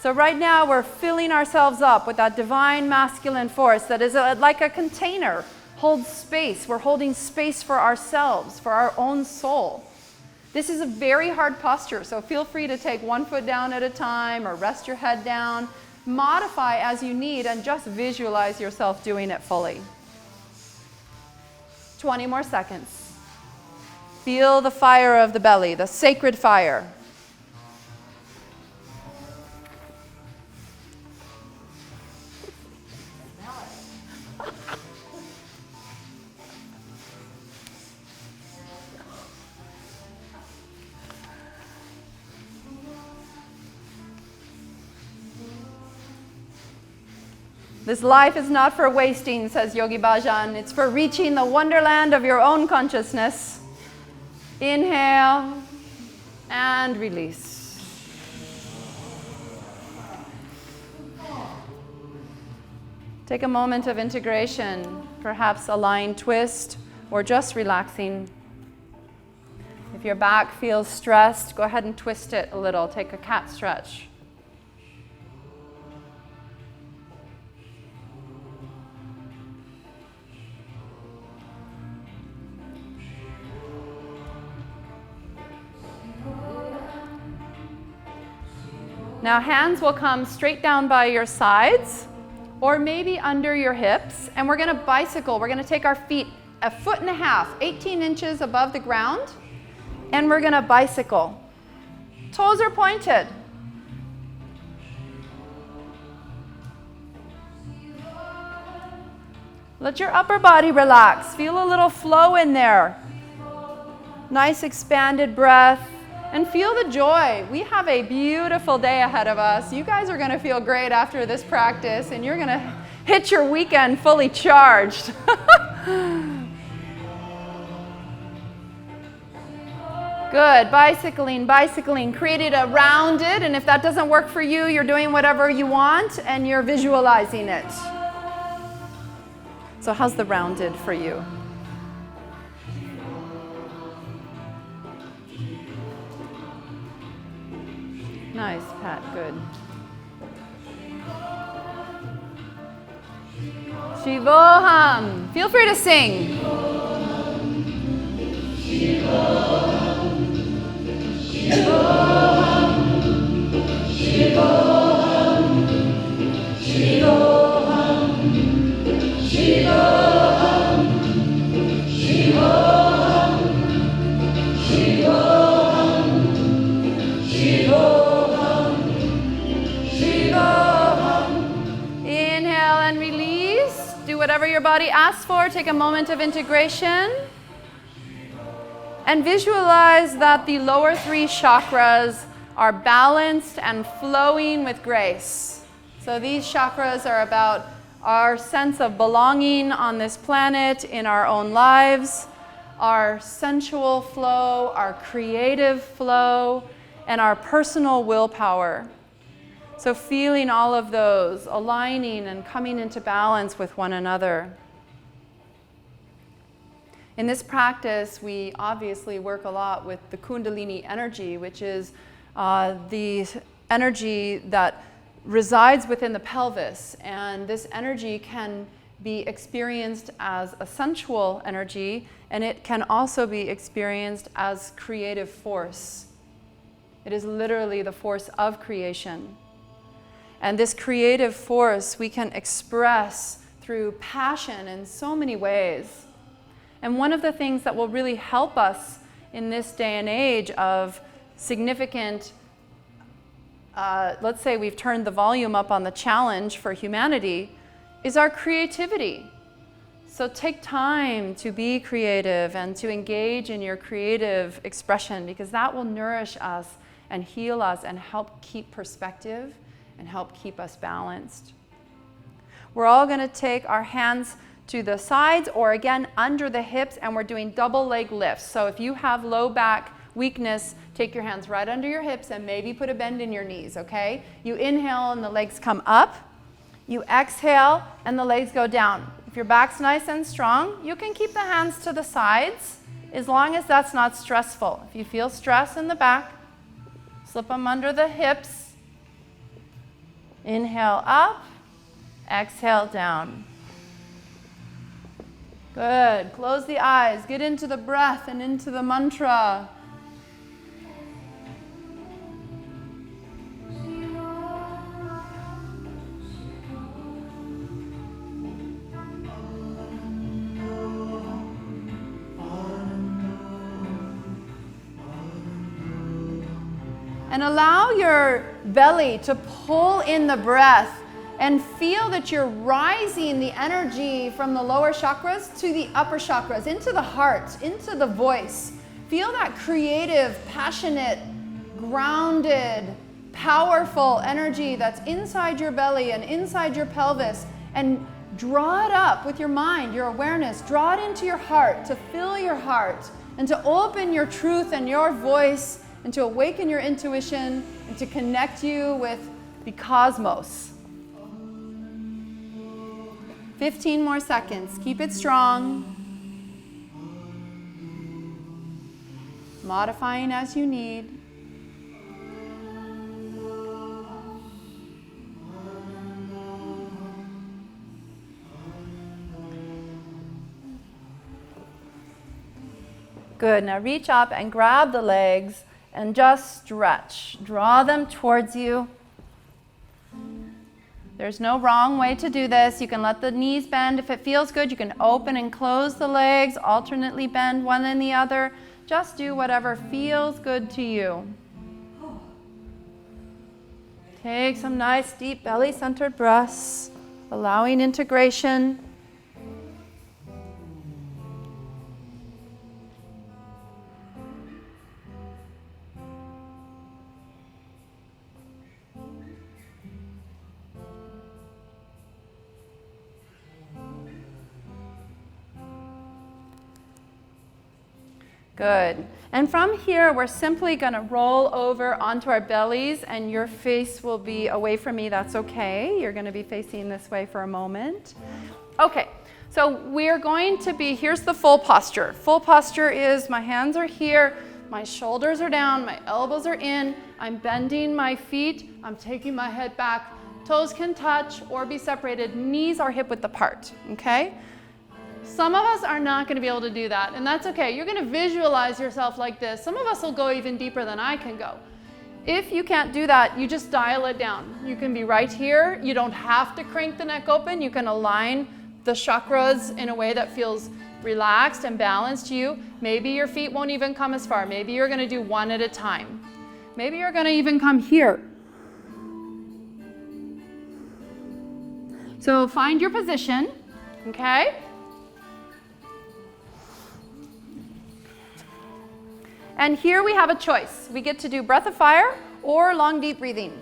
So right now we're filling ourselves up with that divine masculine force that is like a container, holds space. We're holding space for ourselves, for our own soul. This is a very hard posture, so feel free to take 1 foot down at a time or rest your head down. Modify as you need and just visualize yourself doing it fully. 20 more seconds. Feel the fire of the belly, the sacred fire. This life is not for wasting, says Yogi Bhajan. It's for reaching the wonderland of your own consciousness. Inhale and release. Take a moment of integration, perhaps a lying twist or just relaxing. If your back feels stressed, go ahead and twist it a little. Take a cat stretch. Now hands will come straight down by your sides or maybe under your hips, and we're going to bicycle. We're going to take our feet 1.5 feet, 18 inches above the ground, and we're going to bicycle. Toes are pointed. Let your upper body relax. Feel a little flow in there. Nice expanded breath. And feel the joy. We have a beautiful day ahead of us. You guys are going to feel great after this practice, and you're going to hit your weekend fully charged. Good. Bicycling. Create it a rounded, and if that doesn't work for you, you're doing whatever you want, and you're visualizing it. So how's the rounded for you? Nice, Pat, good. Shivoham. Feel free to sing. Shivoham. Shivoham. Shivoham. whatever your body asks for. Take a moment of integration. And visualize that the lower 3 chakras are balanced and flowing with grace. So these chakras are about our sense of belonging on this planet, in our own lives, our sensual flow, our creative flow, and our personal willpower. So feeling all of those, aligning and coming into balance with one another. In this practice, we obviously work a lot with the Kundalini energy, which is the energy that resides within the pelvis. And this energy can be experienced as a sensual energy, and it can also be experienced as creative force. It is literally the force of creation. And this creative force we can express through passion in so many ways. And one of the things that will really help us in this day and age of significant, let's say we've turned the volume up on the challenge for humanity, is our creativity. So take time to be creative and to engage in your creative expression, because that will nourish us and heal us and help keep perspective and help keep us balanced. We're all going to take our hands to the sides or again under the hips, and we're doing double leg lifts. So if you have low back weakness, take your hands right under your hips and maybe put a bend in your knees, okay? You inhale and the legs come up. You exhale and the legs go down. If your back's nice and strong, you can keep the hands to the sides as long as that's not stressful. If you feel stress in the back, slip them under the hips. Inhale up, exhale down. Good. Close the eyes. Get into the breath and into the mantra. And allow your belly to pull in the breath and feel that you're rising the energy from the lower chakras to the upper chakras, into the heart, into the voice. Feel that creative, passionate, grounded, powerful energy that's inside your belly and inside your pelvis, and draw it up with your mind, your awareness. Draw it into your heart to fill your heart and to open your truth and your voice and to awaken your intuition and to connect you with the cosmos. 15 more seconds. Keep it strong. Modifying as you need. Good. Now reach up and grab the legs and just stretch. Draw them towards you. There's no wrong way to do this. You can let the knees bend. If it feels good, you can open and close the legs, alternately bend one and the other. Just do whatever feels good to you. Take some nice deep belly-centered breaths, allowing integration. Good. And from here, we're simply going to roll over onto our bellies, and your face will be away from me. That's okay. You're going to be facing this way for a moment. Okay. So we're going to be, here's the full posture. Full posture is my hands are here, my shoulders are down, my elbows are in, I'm bending my feet, I'm taking my head back. Toes can touch or be separated. Knees are hip width apart, okay? Some of us are not going to be able to do that, and that's okay. You're going to visualize yourself like this. Some of us will go even deeper than I can go. If you can't do that, you just dial it down. You can be right here. You don't have to crank the neck open. You can align the chakras in a way that feels relaxed and balanced to you. Maybe your feet won't even come as far. Maybe you're going to do one at a time. Maybe you're going to even come here. So find your position. Okay? And here we have a choice. We get to do breath of fire or long, deep breathing.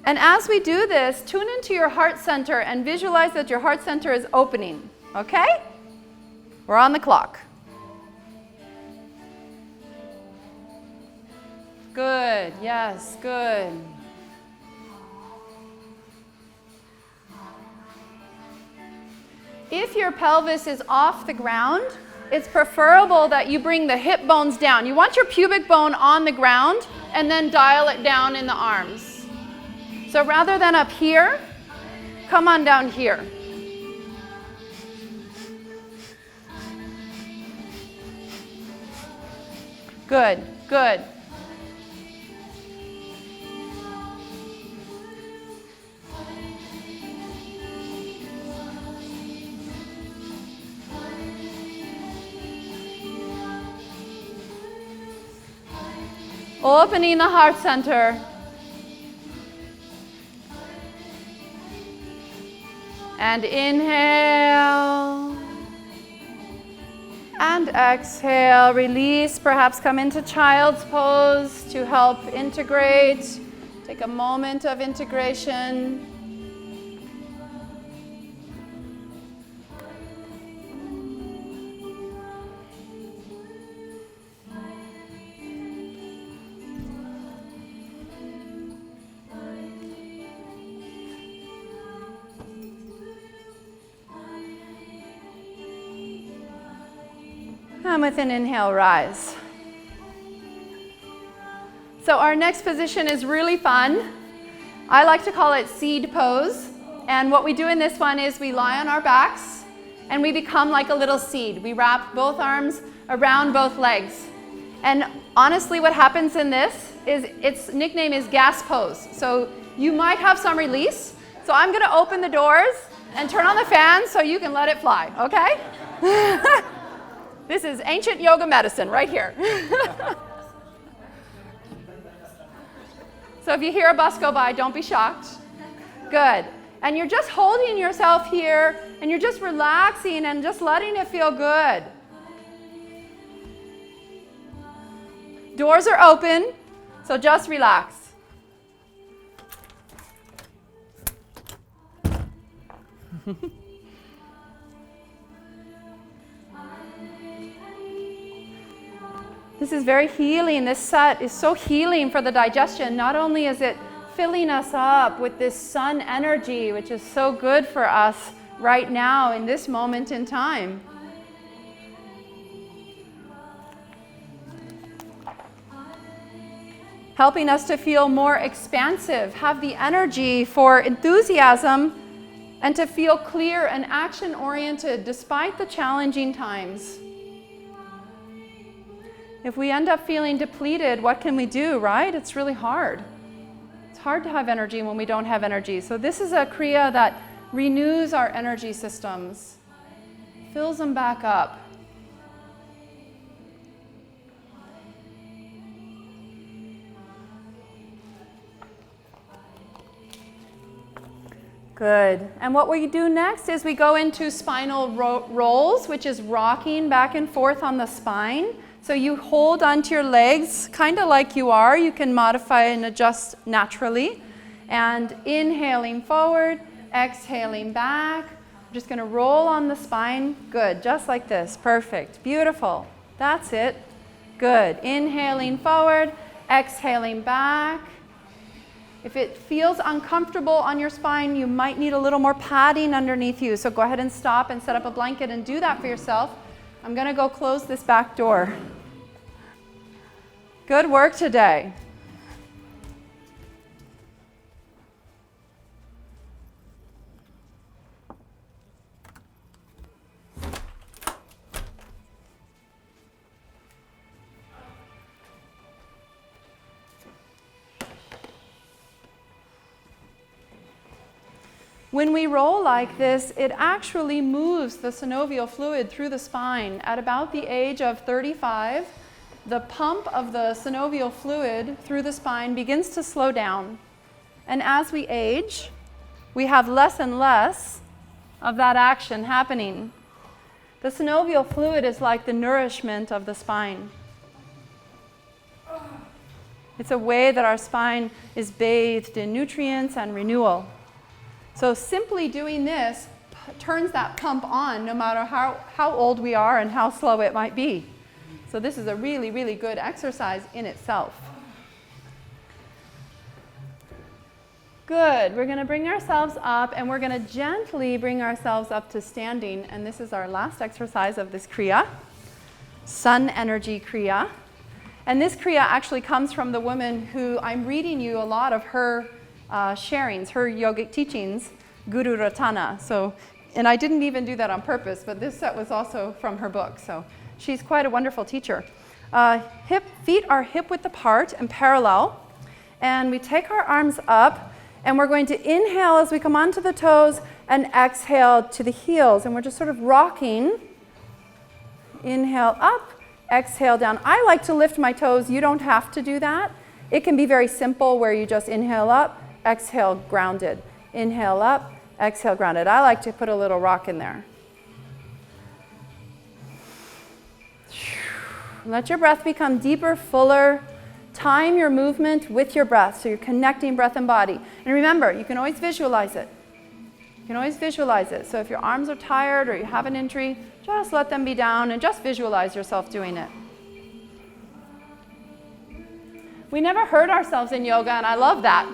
And as we do this, tune into your heart center and visualize that your heart center is opening. Okay? We're on the clock. Good. Yes, good. If your pelvis is off the ground, it's preferable that you bring the hip bones down. You want your pubic bone on the ground and then dial it down in the arms. So rather than up here, come on down here. Good, good. Opening the heart center. And inhale. And exhale. Release. Perhaps come into child's pose to help integrate. Take a moment of integration. And with an inhale, rise. So our next position is really fun. I like to call it seed pose. And what we do in this one is we lie on our backs and we become like a little seed. We wrap both arms around both legs. And honestly, what happens in this is its nickname is gas pose. So you might have some release. So I'm going to open the doors and turn on the fan so you can let it fly, okay? This is ancient yoga medicine right here. So if you hear a bus go by, don't be shocked. Good. And you're just holding yourself here, and you're just relaxing and just letting it feel good. Doors are open, so just relax. This is very healing. This set is so healing for the digestion. Not only is it filling us up with this sun energy, which is so good for us right now in this moment in time. Helping us to feel more expansive, have the energy for enthusiasm, and to feel clear and action-oriented despite the challenging times. If we end up feeling depleted, what can we do, right? It's really hard. It's hard to have energy when we don't have energy. So this is a Kriya that renews our energy systems, fills them back up. Good. And what we do next is we go into spinal rolls, which is rocking back and forth on the spine. So you hold onto your legs, kind of like you are. You can modify and adjust naturally. And inhaling forward, exhaling back. I'm just going to roll on the spine. Good, just like this. Perfect. Beautiful. That's it. Good. Inhaling forward, exhaling back. If it feels uncomfortable on your spine, you might need a little more padding underneath you. So go ahead and stop and set up a blanket and do that for yourself. I'm going to go close this back door. Good work today. When we roll like this, it actually moves the synovial fluid through the spine. At about the age of 35, the pump of the synovial fluid through the spine begins to slow down. And as we age, we have less and less of that action happening. The synovial fluid is like the nourishment of the spine. It's a way that our spine is bathed in nutrients and renewal. So simply doing this turns that pump on no matter how old we are and how slow it might be. So this is a really, really good exercise in itself. Good. We're going to bring ourselves up, and we're going to gently bring ourselves up to standing. And this is our last exercise of this Kriya, Sun Energy Kriya. And this Kriya actually comes from the woman who I'm reading you a lot of her sharings, her yogic teachings, Guru Ratana. So, and I didn't even do that on purpose, but this set was also from her book. So she's quite a wonderful teacher. Feet are hip-width apart and parallel. And we take our arms up, and we're going to inhale as we come onto the toes and exhale to the heels. And we're just sort of rocking. Inhale up, exhale down. I like to lift my toes. You don't have to do that. It can be very simple where you just inhale up, exhale grounded. Inhale up, exhale grounded. I like to put a little rock in there. Let your breath become deeper, fuller. Time your movement with your breath, so you're connecting breath and body. And remember, you can always visualize it. You can always visualize it. So if your arms are tired or you have an injury, just let them be down and just visualize yourself doing it. We never hurt ourselves in yoga, and I love that.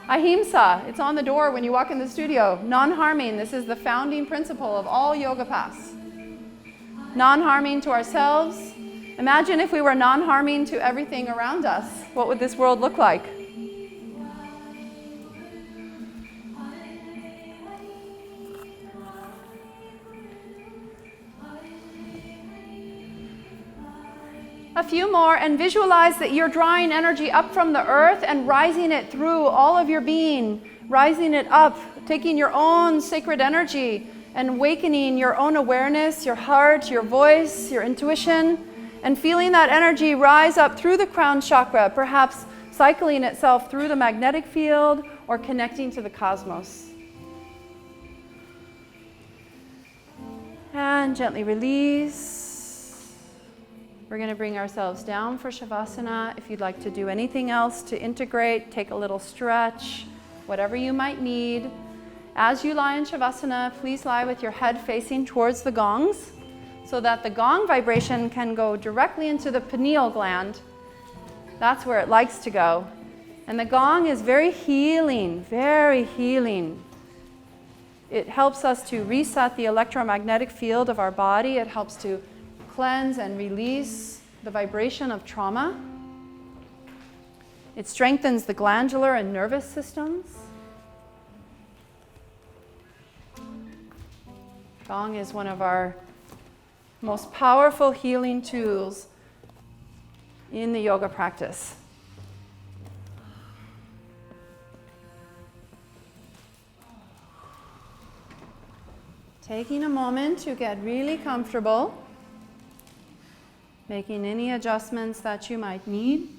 Ahimsa, it's on the door when you walk in the studio. Non-harming, this is the founding principle of all yoga paths. Non-harming to ourselves. Imagine if we were non-harming to everything around us. What would this world look like? A few more, and visualize that you're drawing energy up from the earth and rising it through all of your being, rising it up, taking your own sacred energy and awakening your own awareness, your heart, your voice, your intuition, and feeling that energy rise up through the crown chakra, perhaps cycling itself through the magnetic field or connecting to the cosmos. And gently release. We're going to bring ourselves down for Shavasana. If you'd like to do anything else to integrate, take a little stretch, whatever you might need. As you lie in Shavasana, please lie with your head facing towards the gongs, so that the gong vibration can go directly into the pineal gland. That's where it likes to go. And the gong is very healing, very healing. It helps us to reset the electromagnetic field of our body. It helps to cleanse and release the vibration of trauma. It strengthens the glandular and nervous systems. Gong is one of our most powerful healing tools in the yoga practice. Taking a moment to get really comfortable, making any adjustments that you might need.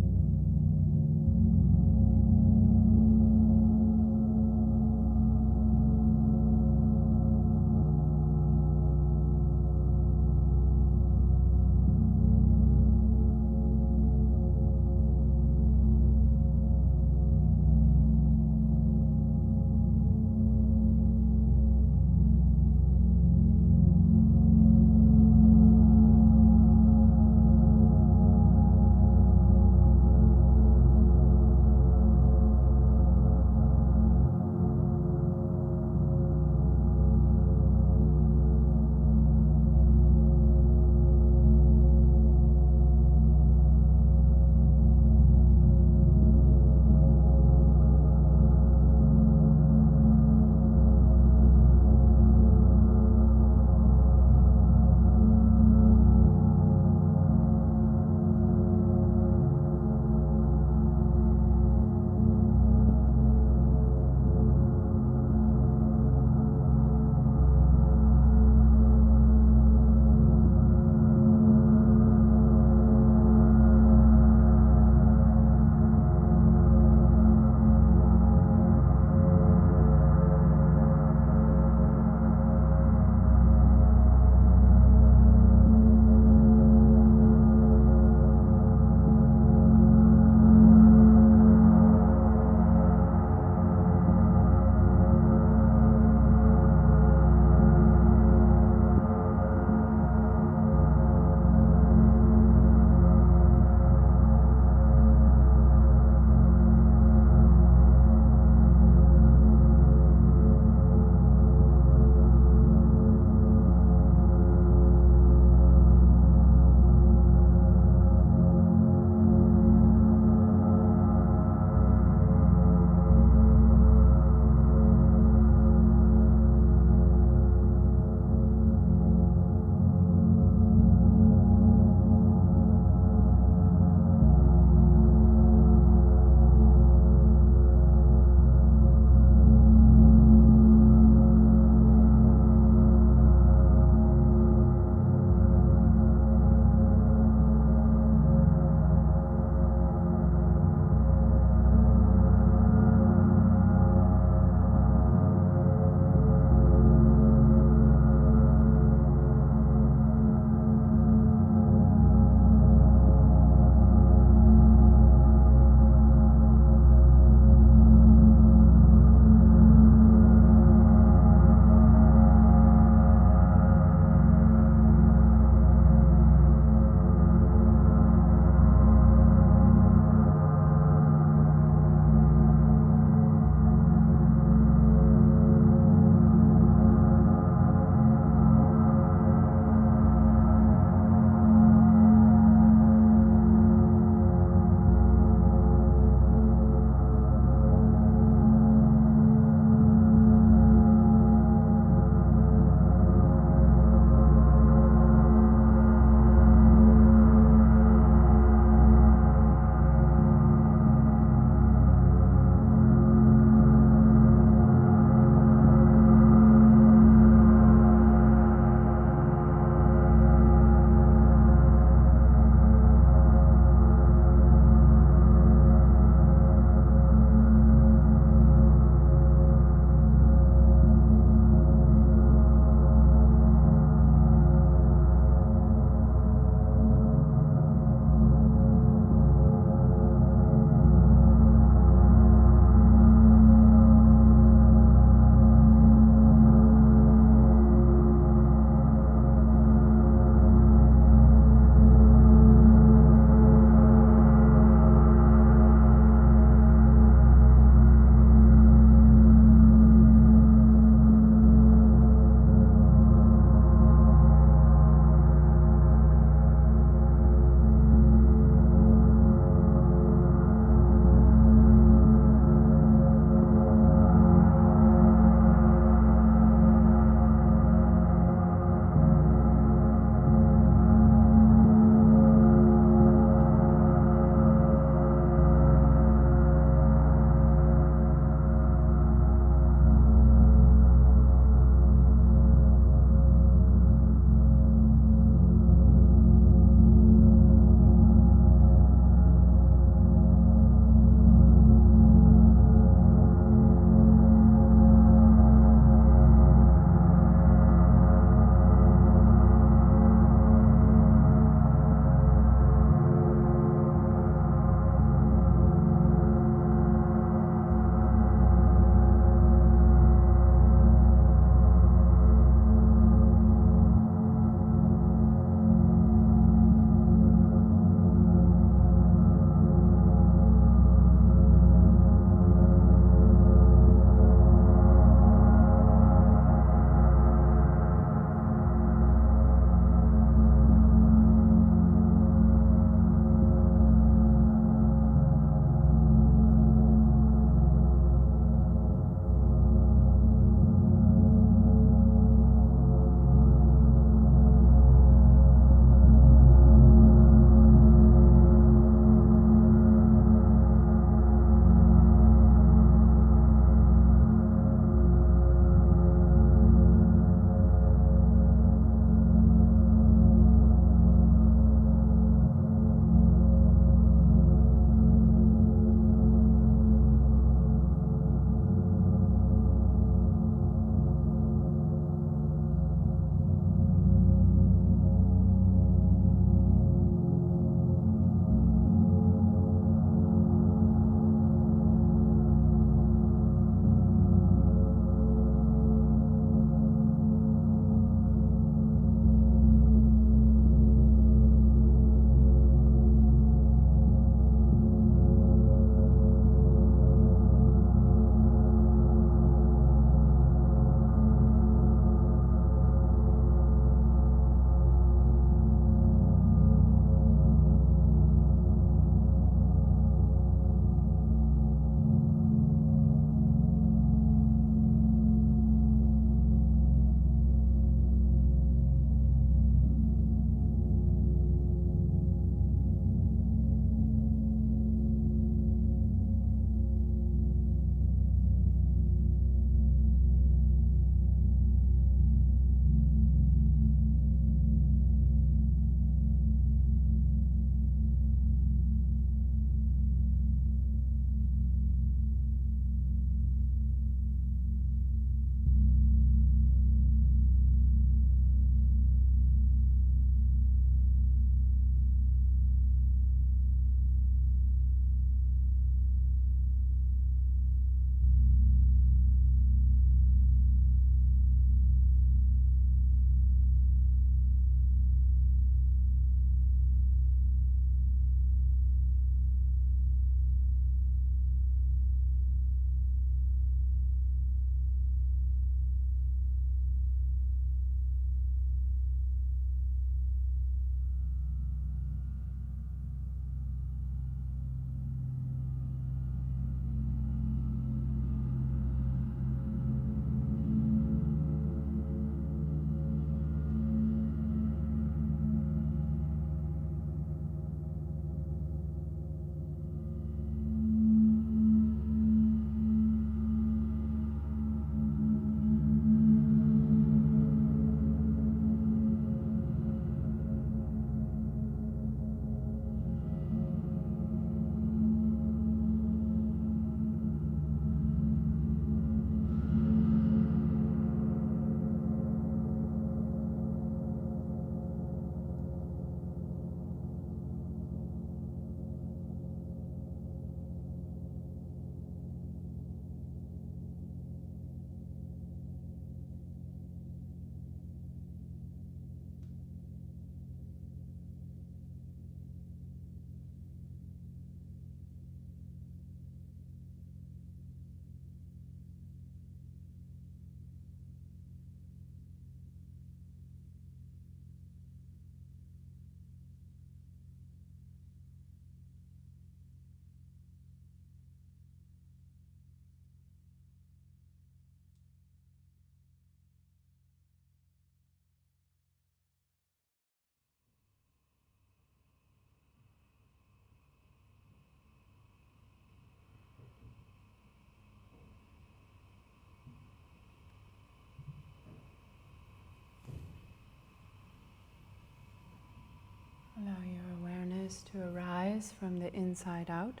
Allow your awareness to arise from the inside out.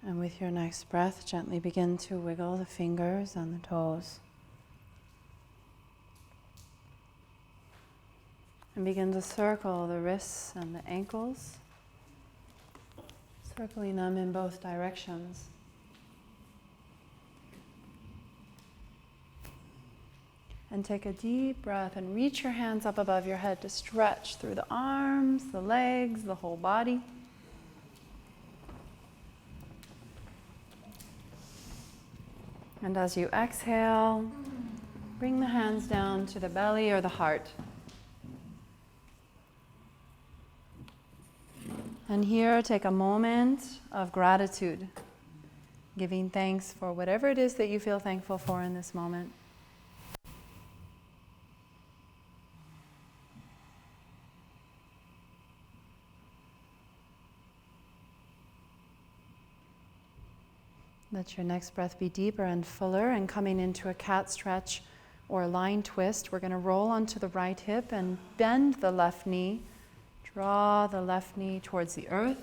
And with your next breath, gently begin to wiggle the fingers and the toes. And begin to circle the wrists and the ankles, circling them in both directions. And take a deep breath and reach your hands up above your head to stretch through the arms, the legs, the whole body. And as you exhale, bring the hands down to the belly or the heart. And here, take a moment of gratitude, giving thanks for whatever it is that you feel thankful for in this moment. Let your next breath be deeper and fuller, and coming into a cat stretch or a lying twist, we're going to roll onto the right hip and bend the left knee. Draw the left knee towards the earth.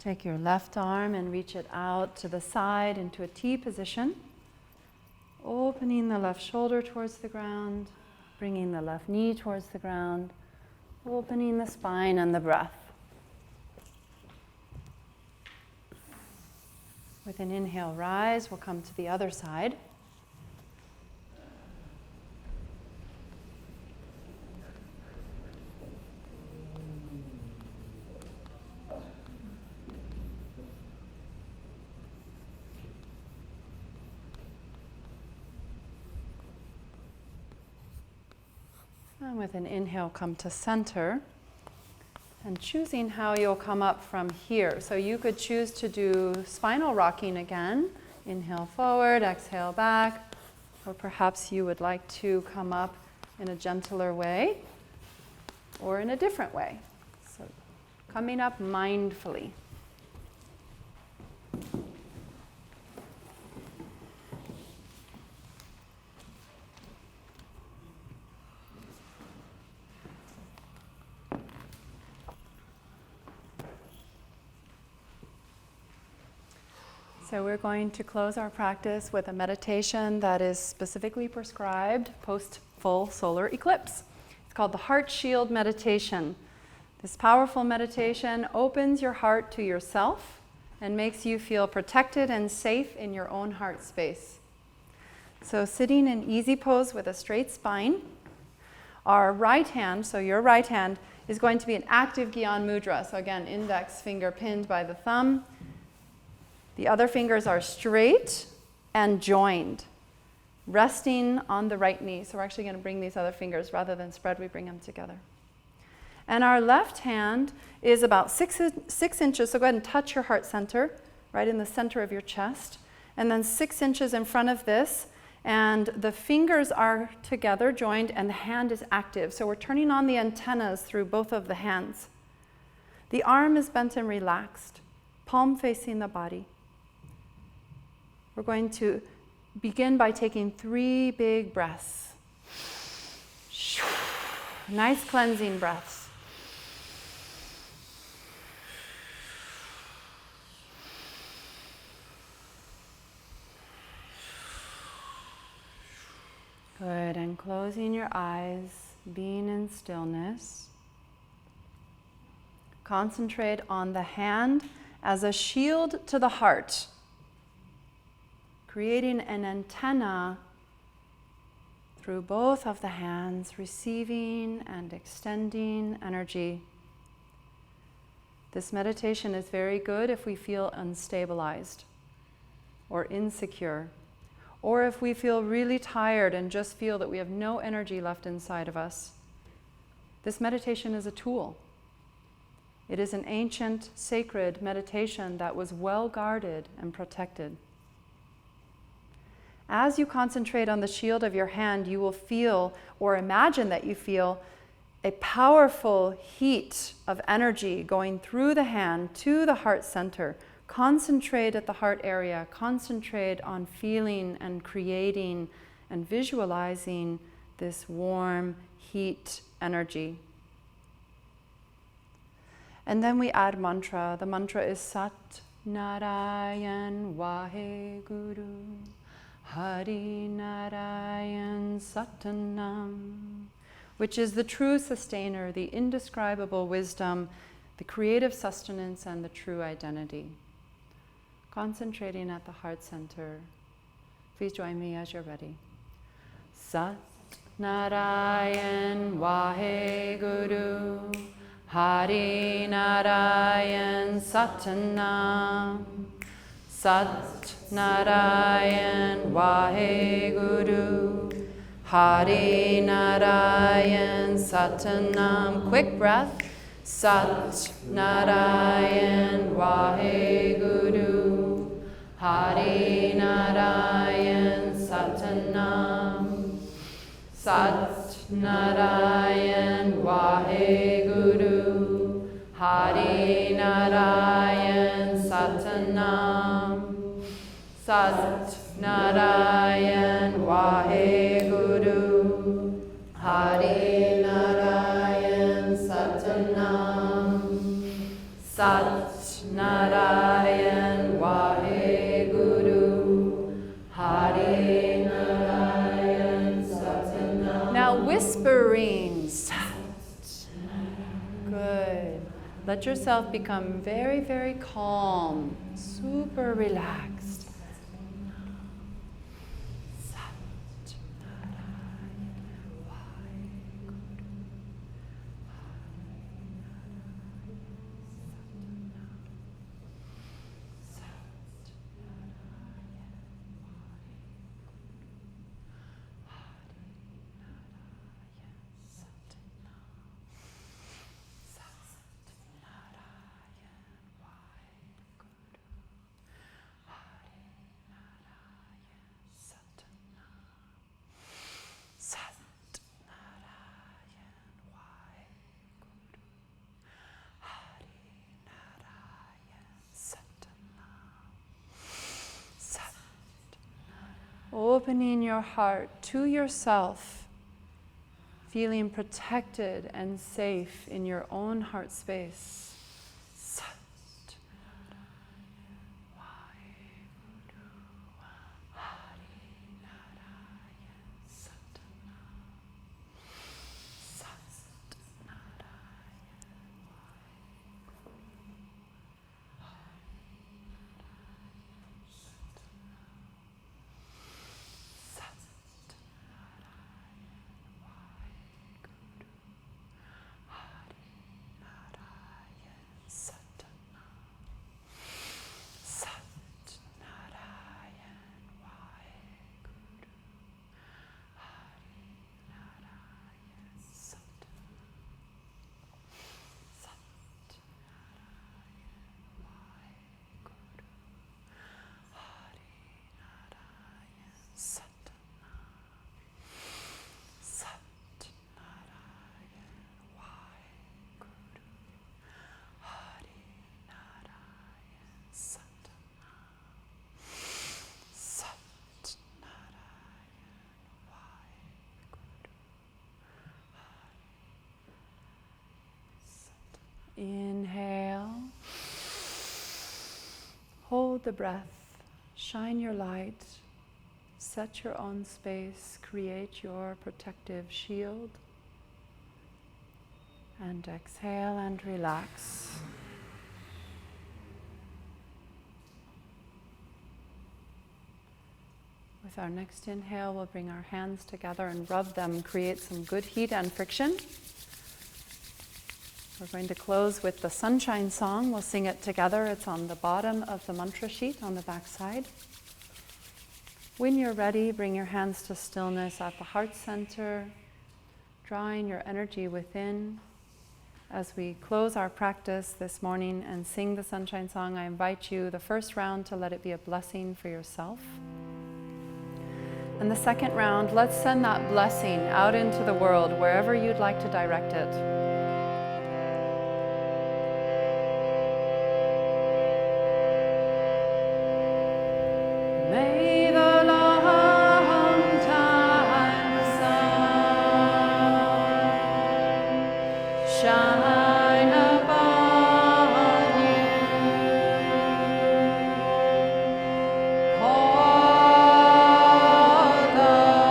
Take your left arm and reach it out to the side into a T position. Opening the left shoulder towards the ground, bringing the left knee towards the ground, opening the spine and the breath. With an inhale, rise. We'll come to the other side. And with an inhale, come to center. And choosing how you'll come up from here. So you could choose to do spinal rocking again. Inhale forward, exhale back. Or perhaps you would like to come up in a gentler way or in a different way. So coming up mindfully. So we're going to close our practice with a meditation that is specifically prescribed post full solar eclipse. It's called the Heart Shield Meditation. This powerful meditation opens your heart to yourself and makes you feel protected and safe in your own heart space. So sitting in easy pose with a straight spine, our right hand, so your right hand, is going to be an active Gyan Mudra. So again, index finger pinned by the thumb. The other fingers are straight and joined, resting on the right knee. So we're actually going to bring these other fingers, rather than spread, we bring them together. And our left hand is about 6 inches, so go ahead and touch your heart center, right in the center of your chest. And then 6 inches in front of this, and the fingers are together, joined, and the hand is active. So we're turning on the antennas through both of the hands. The arm is bent and relaxed, palm facing the body. We're going to begin by taking 3 big breaths. Nice cleansing breaths. Good, and closing your eyes, being in stillness. Concentrate on the hand as a shield to the heart, creating an antenna through both of the hands, receiving and extending energy. This meditation is very good if we feel unstabilized or insecure, or if we feel really tired and just feel that we have no energy left inside of us. This meditation is a tool. It is an ancient, sacred meditation that was well guarded and protected. As you concentrate on the shield of your hand, you will feel, or imagine that you feel, a powerful heat of energy going through the hand to the heart center. Concentrate at the heart area. Concentrate on feeling and creating and visualizing this warm heat energy. And then we add mantra. The mantra is Sat Narayan Vaheguru Hari Narayan Satanam, which is the true sustainer, the indescribable wisdom, the creative sustenance, and the true identity. Concentrating at the heart center. Please join me as you're ready. Sat Narayan Vaheguru Hari Narayan Satanam. Sat Narayan Vaheguru Hari Narayan Satanam. Quick breath. Sat Narayan Vaheguru Hari Narayan Satanam. Sat Narayan Vaheguru Hari Narayan Satanam. Sat Narayan Vaheguru Hari Narayan Satanam. Sat Narayan Vaheguru Hari Narayan Satanam. Now whispering. Sat. Good. Let yourself become very, very calm, super relaxed. Sat Narayan Vaheguru opening your heart to yourself, feeling protected and safe in your own heart space. Sat Narayan Vaheguru Hari Narayan Satanam. Sat Narayan Inhale. Hold the breath. Shine your light. Set your own space. Create your protective shield. And exhale and relax. With our next inhale, we'll bring our hands together and rub them, create some good heat and friction. We're going to close with the sunshine song. We'll sing it together. It's on the bottom of the mantra sheet on the back side. When you're ready, bring your hands to stillness at the heart center, drawing your energy within. As we close our practice this morning and sing the sunshine song, I invite you the first round to let it be a blessing for yourself. And the second round, let's send that blessing out into the world, wherever you'd like to direct it. May the long time shine upon you. Pour love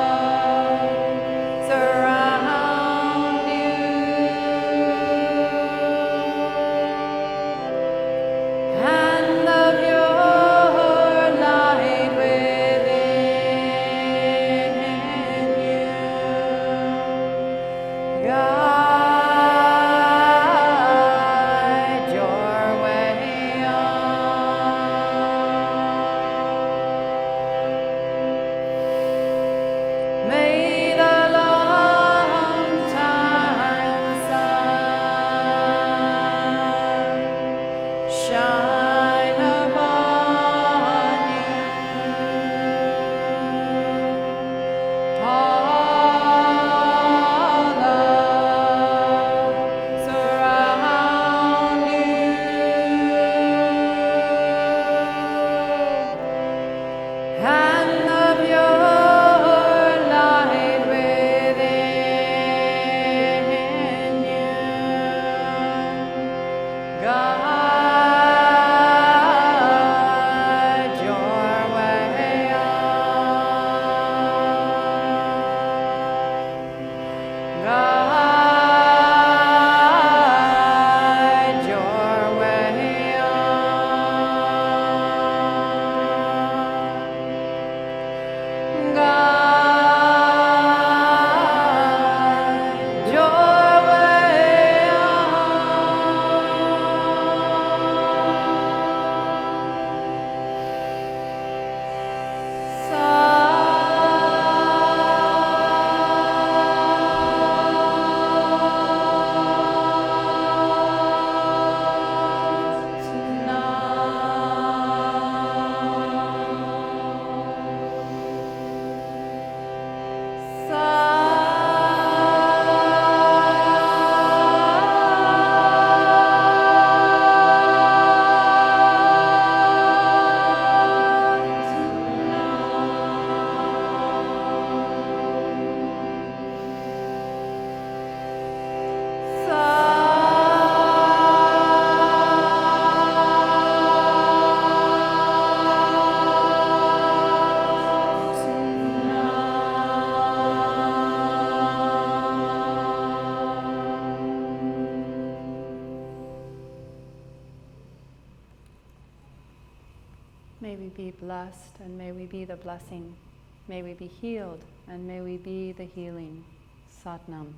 surround you. And of your light within you. Guide your way on. May the long time sun shine upon you. All love surround you. And of your light within you. Guide your way on. Guide your way on. Guide your way May we be blessed, and may we be the blessing. May we be healed, and may we be the healing. Sat Nam.